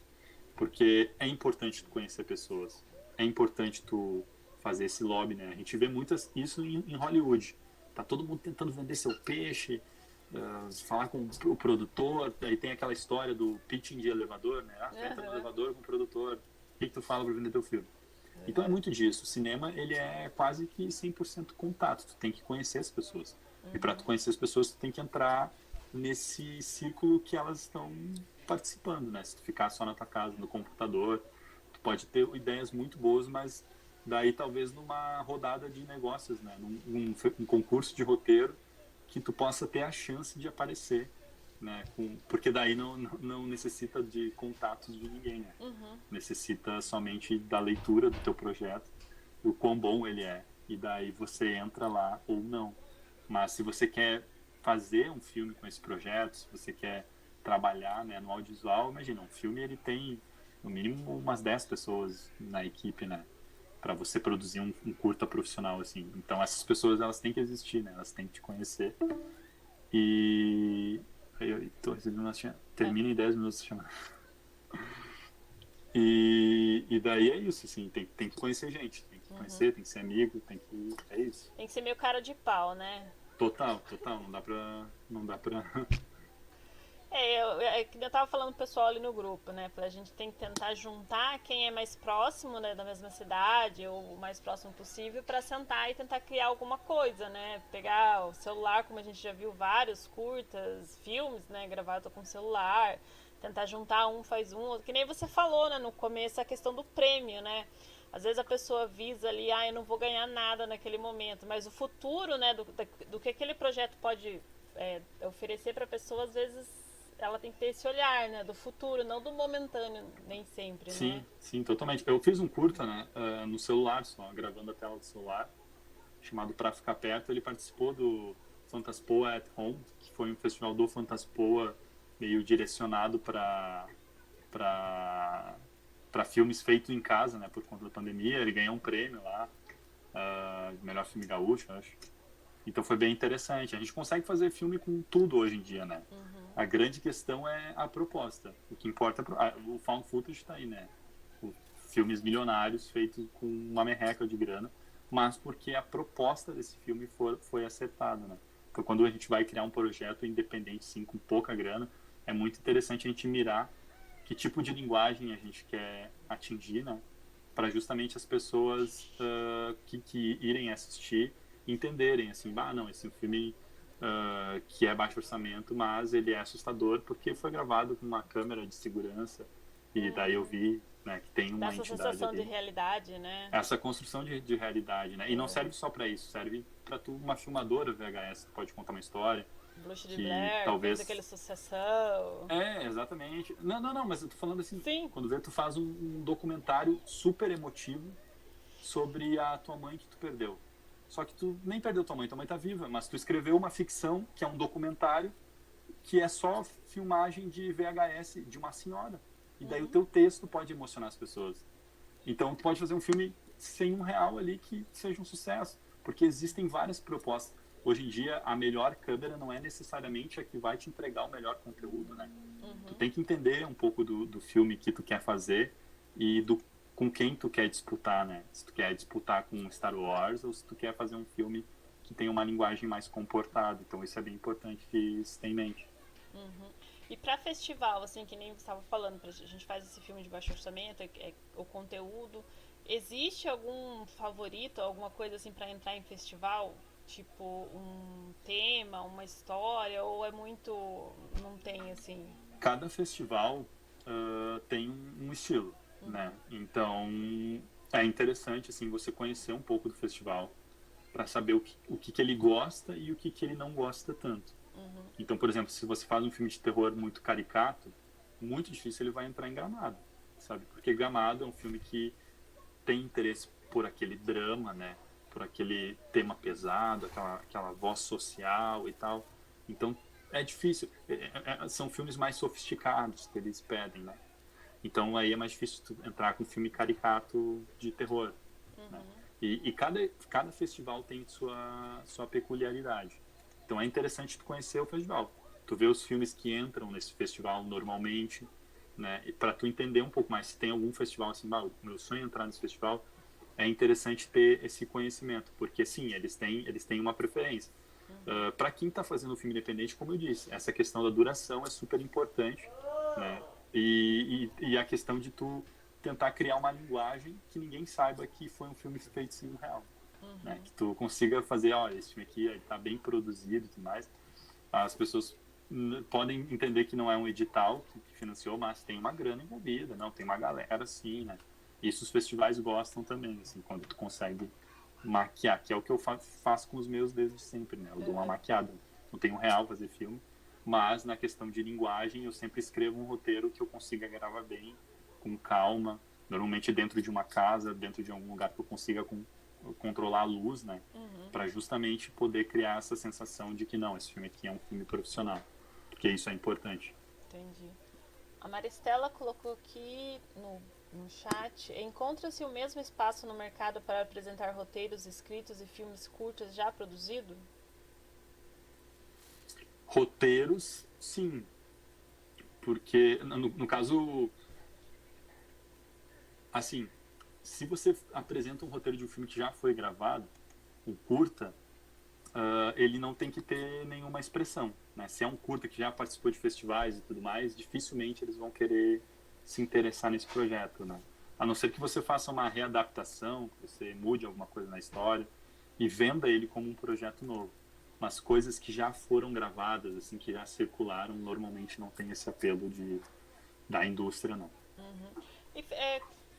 Porque é importante tu conhecer pessoas, é importante tu fazer esse lobby, né? A gente vê muitas isso em Hollywood. Tá todo mundo tentando vender seu peixe, falar com o produtor, aí tem aquela história do pitching de elevador, né? Ah, entra no elevador com o produtor, o que tu fala para vender teu filme? Então é muito disso. O cinema, ele é quase que 100% contato. Tu tem que conhecer as pessoas. E para tu conhecer as pessoas, tu tem que entrar nesse círculo que elas estão participando, né? Se tu ficar só na tua casa, no computador, tu pode ter ideias muito boas, mas daí talvez numa rodada de negócios, né? Um concurso de roteiro que tu possa ter a chance de aparecer, né? Porque daí não necessita de contatos de ninguém, né? Necessita somente da leitura do teu projeto, o quão bom ele é, e daí você entra lá ou não. Mas se você quer fazer um filme com esse projeto, se você quer trabalhar, né, no audiovisual, imagina, um filme ele tem no mínimo umas 10 pessoas na equipe, né? Para você produzir um curta profissional assim. Então essas pessoas elas têm que existir, né? Elas têm que te conhecer. E termina em 10 minutos chamando. E daí é isso, assim, tem que conhecer gente, tem que conhecer, tem que ser amigo, é isso. Tem que ser meio cara de pau, né? Total, não dá pra Eu tava falando pro pessoal ali no grupo, né? A gente tem que tentar juntar quem é mais próximo, né, da mesma cidade, ou o mais próximo possível, pra sentar e tentar criar alguma coisa, né? Pegar o celular, como a gente já viu vários curtas, filmes, né, gravados com celular, tentar juntar um faz um, outro. Que nem você falou, né, no começo, a questão do prêmio, né? Às vezes a pessoa visa ali, eu não vou ganhar nada naquele momento, mas o futuro, né, do que aquele projeto pode oferecer para a pessoa, às vezes ela tem que ter esse olhar, né, do futuro, não do momentâneo, nem sempre, né? Sim, totalmente. Eu fiz um curta, né, no celular só, gravando a tela do celular, chamado Pra Ficar Perto. Ele participou do Fantaspoa at Home, que foi um festival do Fantaspoa meio direcionado para filmes feitos em casa, né, por conta da pandemia. Ele ganhou um prêmio lá, melhor filme gaúcho, eu acho. Então foi bem interessante. A gente consegue fazer filme com tudo hoje em dia, né? A grande questão é a proposta. O que importa o found footage está aí, né? Filmes milionários feitos com uma merreca de grana, mas porque a proposta desse filme foi acertada, né? Então quando a gente vai criar um projeto independente, sim, com pouca grana, é muito interessante a gente mirar que tipo de linguagem a gente quer atingir, né? Para justamente as pessoas que irem assistir entenderem, assim, não, esse filme que é baixo orçamento, mas ele é assustador porque foi gravado com uma câmera de segurança e daí eu vi, né, que tem Dá uma essa entidade sensação de ali. realidade, né? Essa construção de realidade, né? E não serve só para isso, serve para tu, uma filmadora VHS, que pode contar uma história Bruxa de que Blair, que fez aquele talvez... sucessão. Exatamente. Não, mas eu tô falando assim, Sim. quando vê, tu faz um documentário super emotivo sobre a tua mãe que tu perdeu. Só que tu nem perdeu tua mãe tá viva, mas tu escreveu uma ficção, que é um documentário, que é só filmagem de VHS de uma senhora. E daí o teu texto pode emocionar as pessoas. Então tu pode fazer um filme sem R$ 1 ali que seja um sucesso, porque existem várias propostas. Hoje em dia, a melhor câmera não é necessariamente a que vai te entregar o melhor conteúdo, né? Tu tem que entender um pouco do filme que tu quer fazer e com quem tu quer disputar, né? Se tu quer disputar com Star Wars ou se tu quer fazer um filme que tem uma linguagem mais comportada. Então isso é bem importante que se tenha em mente. E pra festival, assim, que nem você estava falando, a gente faz esse filme de baixo orçamento, o conteúdo. Existe algum favorito, alguma coisa assim pra entrar em festival? Tipo, um tema, uma história, ou é muito. Não tem assim. Cada festival tem um estilo, né? Então é interessante assim você conhecer um pouco do festival para saber o que ele gosta e o que ele não gosta tanto. Então, por exemplo, se você faz um filme de terror muito caricato, muito difícil ele vai entrar em Gramado, sabe? Porque Gramado é um filme que tem interesse por aquele drama, né? Por aquele tema pesado, aquela voz social e tal. Então, é difícil. São filmes mais sofisticados que eles pedem, né? Então, aí é mais difícil tu entrar com um filme caricato de terror, né? E cada festival tem sua peculiaridade. Então, é interessante tu conhecer o festival. Tu vê os filmes que entram nesse festival normalmente, né? E para tu entender um pouco mais se tem algum festival assim, meu sonho é entrar nesse festival, é interessante ter esse conhecimento, porque sim, eles têm uma preferência. Para quem está fazendo um filme independente, como eu disse, essa questão da duração é super importante, né? E a questão de tu tentar criar uma linguagem que ninguém saiba que foi um filme feito sim real, né? Que tu consiga fazer, olha, esse filme aqui está bem produzido e tudo mais. As pessoas podem entender que não é um edital que financiou, mas tem uma grana envolvida, não, tem uma galera assim, né? Isso os festivais gostam também, assim, quando tu consegue maquiar, que é o que eu faço com os meus desde sempre, né? Eu dou uma maquiada. Não tenho real fazer filme, mas na questão de linguagem eu sempre escrevo um roteiro que eu consiga gravar bem, com calma, normalmente dentro de uma casa, dentro de algum lugar que eu consiga controlar a luz, né? Para justamente poder criar essa sensação de que não, esse filme aqui é um filme profissional, porque isso é importante. Entendi. A Maristela colocou aqui no chat: encontra-se o mesmo espaço no mercado para apresentar roteiros escritos e filmes curtas já produzidos? Roteiros, sim, porque no caso, assim, se você apresenta um roteiro de um filme que já foi gravado, um curta, ele não tem que ter nenhuma expressão, né? Se é um curta que já participou de festivais e tudo mais, dificilmente eles vão querer se interessar nesse projeto, né? A não ser que você faça uma readaptação, que você mude alguma coisa na história e venda ele como um projeto novo. Mas coisas que já foram gravadas, assim, que já circularam, normalmente não tem esse apelo da indústria, não. E,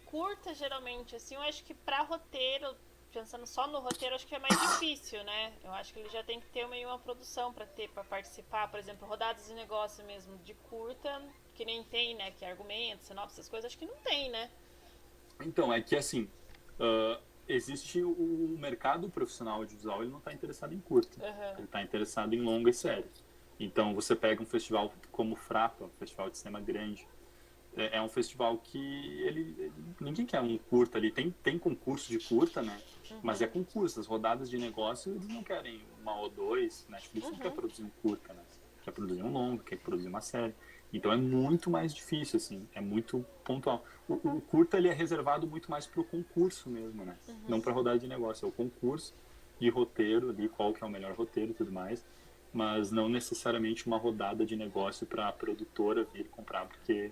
curta, geralmente, assim, eu acho que pra roteiro, pensando só no roteiro, acho que é mais difícil, né? Eu acho que ele já tem que ter meio uma produção pra participar, por exemplo, rodadas de negócio mesmo de curta, que nem tem, né? Que é argumento, sinopse, essas coisas, acho que não tem, né? Então, é que assim, existe o mercado profissional audiovisual, ele não está interessado em curta, ele está interessado em longa e série. Então, você pega um festival como o Frapa, um festival de cinema grande, é um festival que ninguém quer um curta ali, tem concurso de curta, né? Mas é concurso, as rodadas de negócio, eles não querem uma ou dois, Netflix não quer produzir um curta, né? Quer produzir um longo, quer produzir uma série. Então é muito mais difícil, assim, é muito pontual. O curta, ele é reservado muito mais para o concurso mesmo, né? Não para rodada de negócio, é o concurso de roteiro ali, qual que é o melhor roteiro e tudo mais, mas não necessariamente uma rodada de negócio para a produtora vir comprar, porque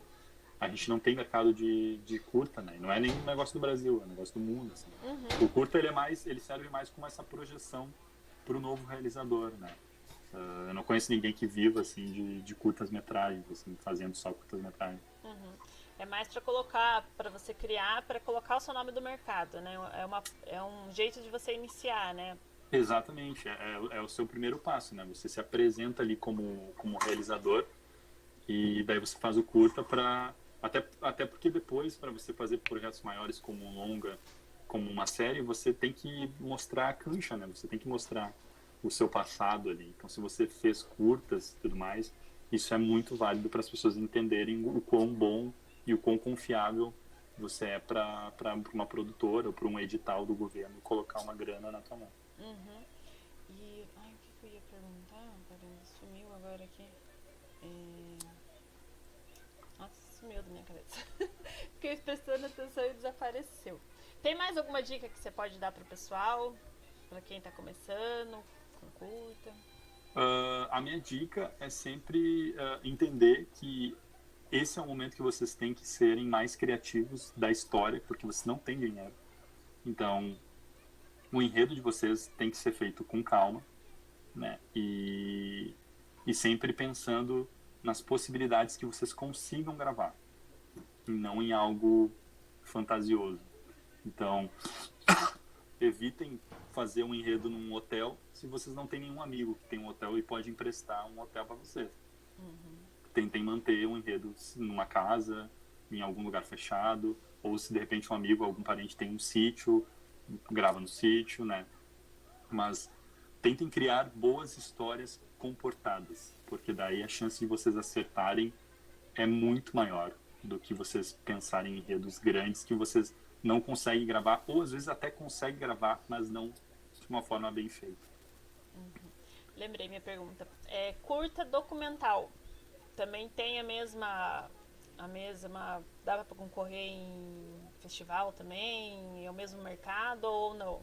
a gente não tem mercado de curta, né? Não é nem um negócio do Brasil, é um negócio do mundo, assim. O curta, ele serve mais como essa projeção para o novo realizador, né? Eu não conheço ninguém que viva, assim, de curtas-metragens, assim, fazendo só curtas-metragens. É mais pra colocar, pra você criar, pra colocar o seu nome do mercado, né? É um jeito de você iniciar, né? Exatamente, é o seu primeiro passo, né? Você se apresenta ali como realizador e daí você faz o curta para até porque depois, para você fazer projetos maiores como um longa, como uma série, você tem que mostrar a cancha, né? Você tem que mostrar o seu passado ali. Então, se você fez curtas e tudo mais, isso é muito válido para as pessoas entenderem o quão bom e o quão confiável você é para uma produtora ou para um edital do governo colocar uma grana na tua mão. E. Ai, o que eu ia perguntar? Caramba, sumiu agora aqui. Nossa, sumiu da minha cabeça. Fiquei prestando atenção e desapareceu. Tem mais alguma dica que você pode dar pro pessoal? Pra quem tá começando, com curta? A minha dica é sempre entender que esse é o momento que vocês têm que serem mais criativos da história, porque você não tem dinheiro. Então, o enredo de vocês tem que ser feito com calma, né? E sempre pensando nas possibilidades que vocês consigam gravar, e não em algo fantasioso. Então, evitem fazer um enredo num hotel se vocês não têm nenhum amigo que tem um hotel e pode emprestar um hotel para vocês. Tentem manter um enredo numa casa, em algum lugar fechado, ou se de repente um amigo, algum parente tem um sítio, grava no sítio, né? Mas tentem criar boas histórias comportadas, porque daí a chance de vocês acertarem é muito maior do que vocês pensarem em enredos grandes que vocês não conseguem gravar, ou às vezes até conseguem gravar, mas não de uma forma bem feita. Lembrei minha pergunta. É curta documental. Também tem a mesma. Dá pra concorrer em festival também? É o mesmo mercado ou não?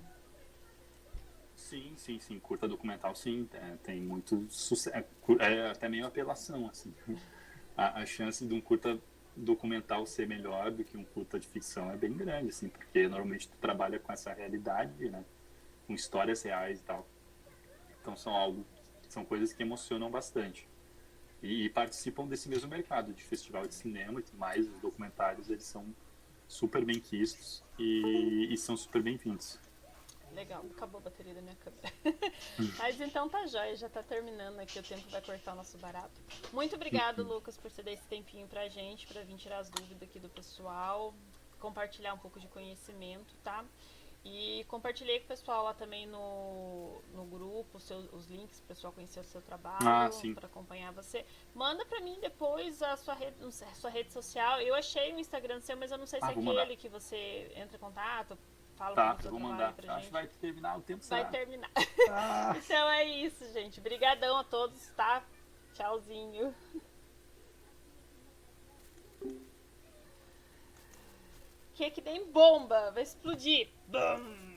Sim, sim, sim. Curta documental, sim. Tem muito sucesso. É até meio apelação, assim. A chance de um curta documental ser melhor do que um curta de ficção é bem grande, assim, porque normalmente tu trabalha com essa realidade, né? Com histórias reais e tal. Então são coisas que emocionam bastante. E participam desse mesmo mercado de festival de cinema e tudo mais. Os documentários, eles são super bem quistos e são super bem-vindos. Legal, acabou a bateria da minha câmera. Mas então tá jóia, já tá terminando aqui, o tempo vai cortar o nosso barato. Muito obrigado, Lucas, por ceder esse tempinho pra gente, pra vir tirar as dúvidas aqui do pessoal, compartilhar um pouco de conhecimento, tá? E compartilhei com o pessoal lá também no grupo os links para o pessoal conhecer o seu Ah, trabalho, sim. para acompanhar você. Manda para mim depois a sua rede social. Eu achei o Instagram seu, mas eu não sei se Ah, é vou mandar. aquele que você entra em contato, fala um pouco Tá, do eu seu vou trabalho mandar. pra Acho que gente. vai terminar o tempo, Vai será? terminar. Ah, Então é isso, gente. Obrigadão a todos, tá? Tchauzinho. Que nem bomba, vai explodir. Bum!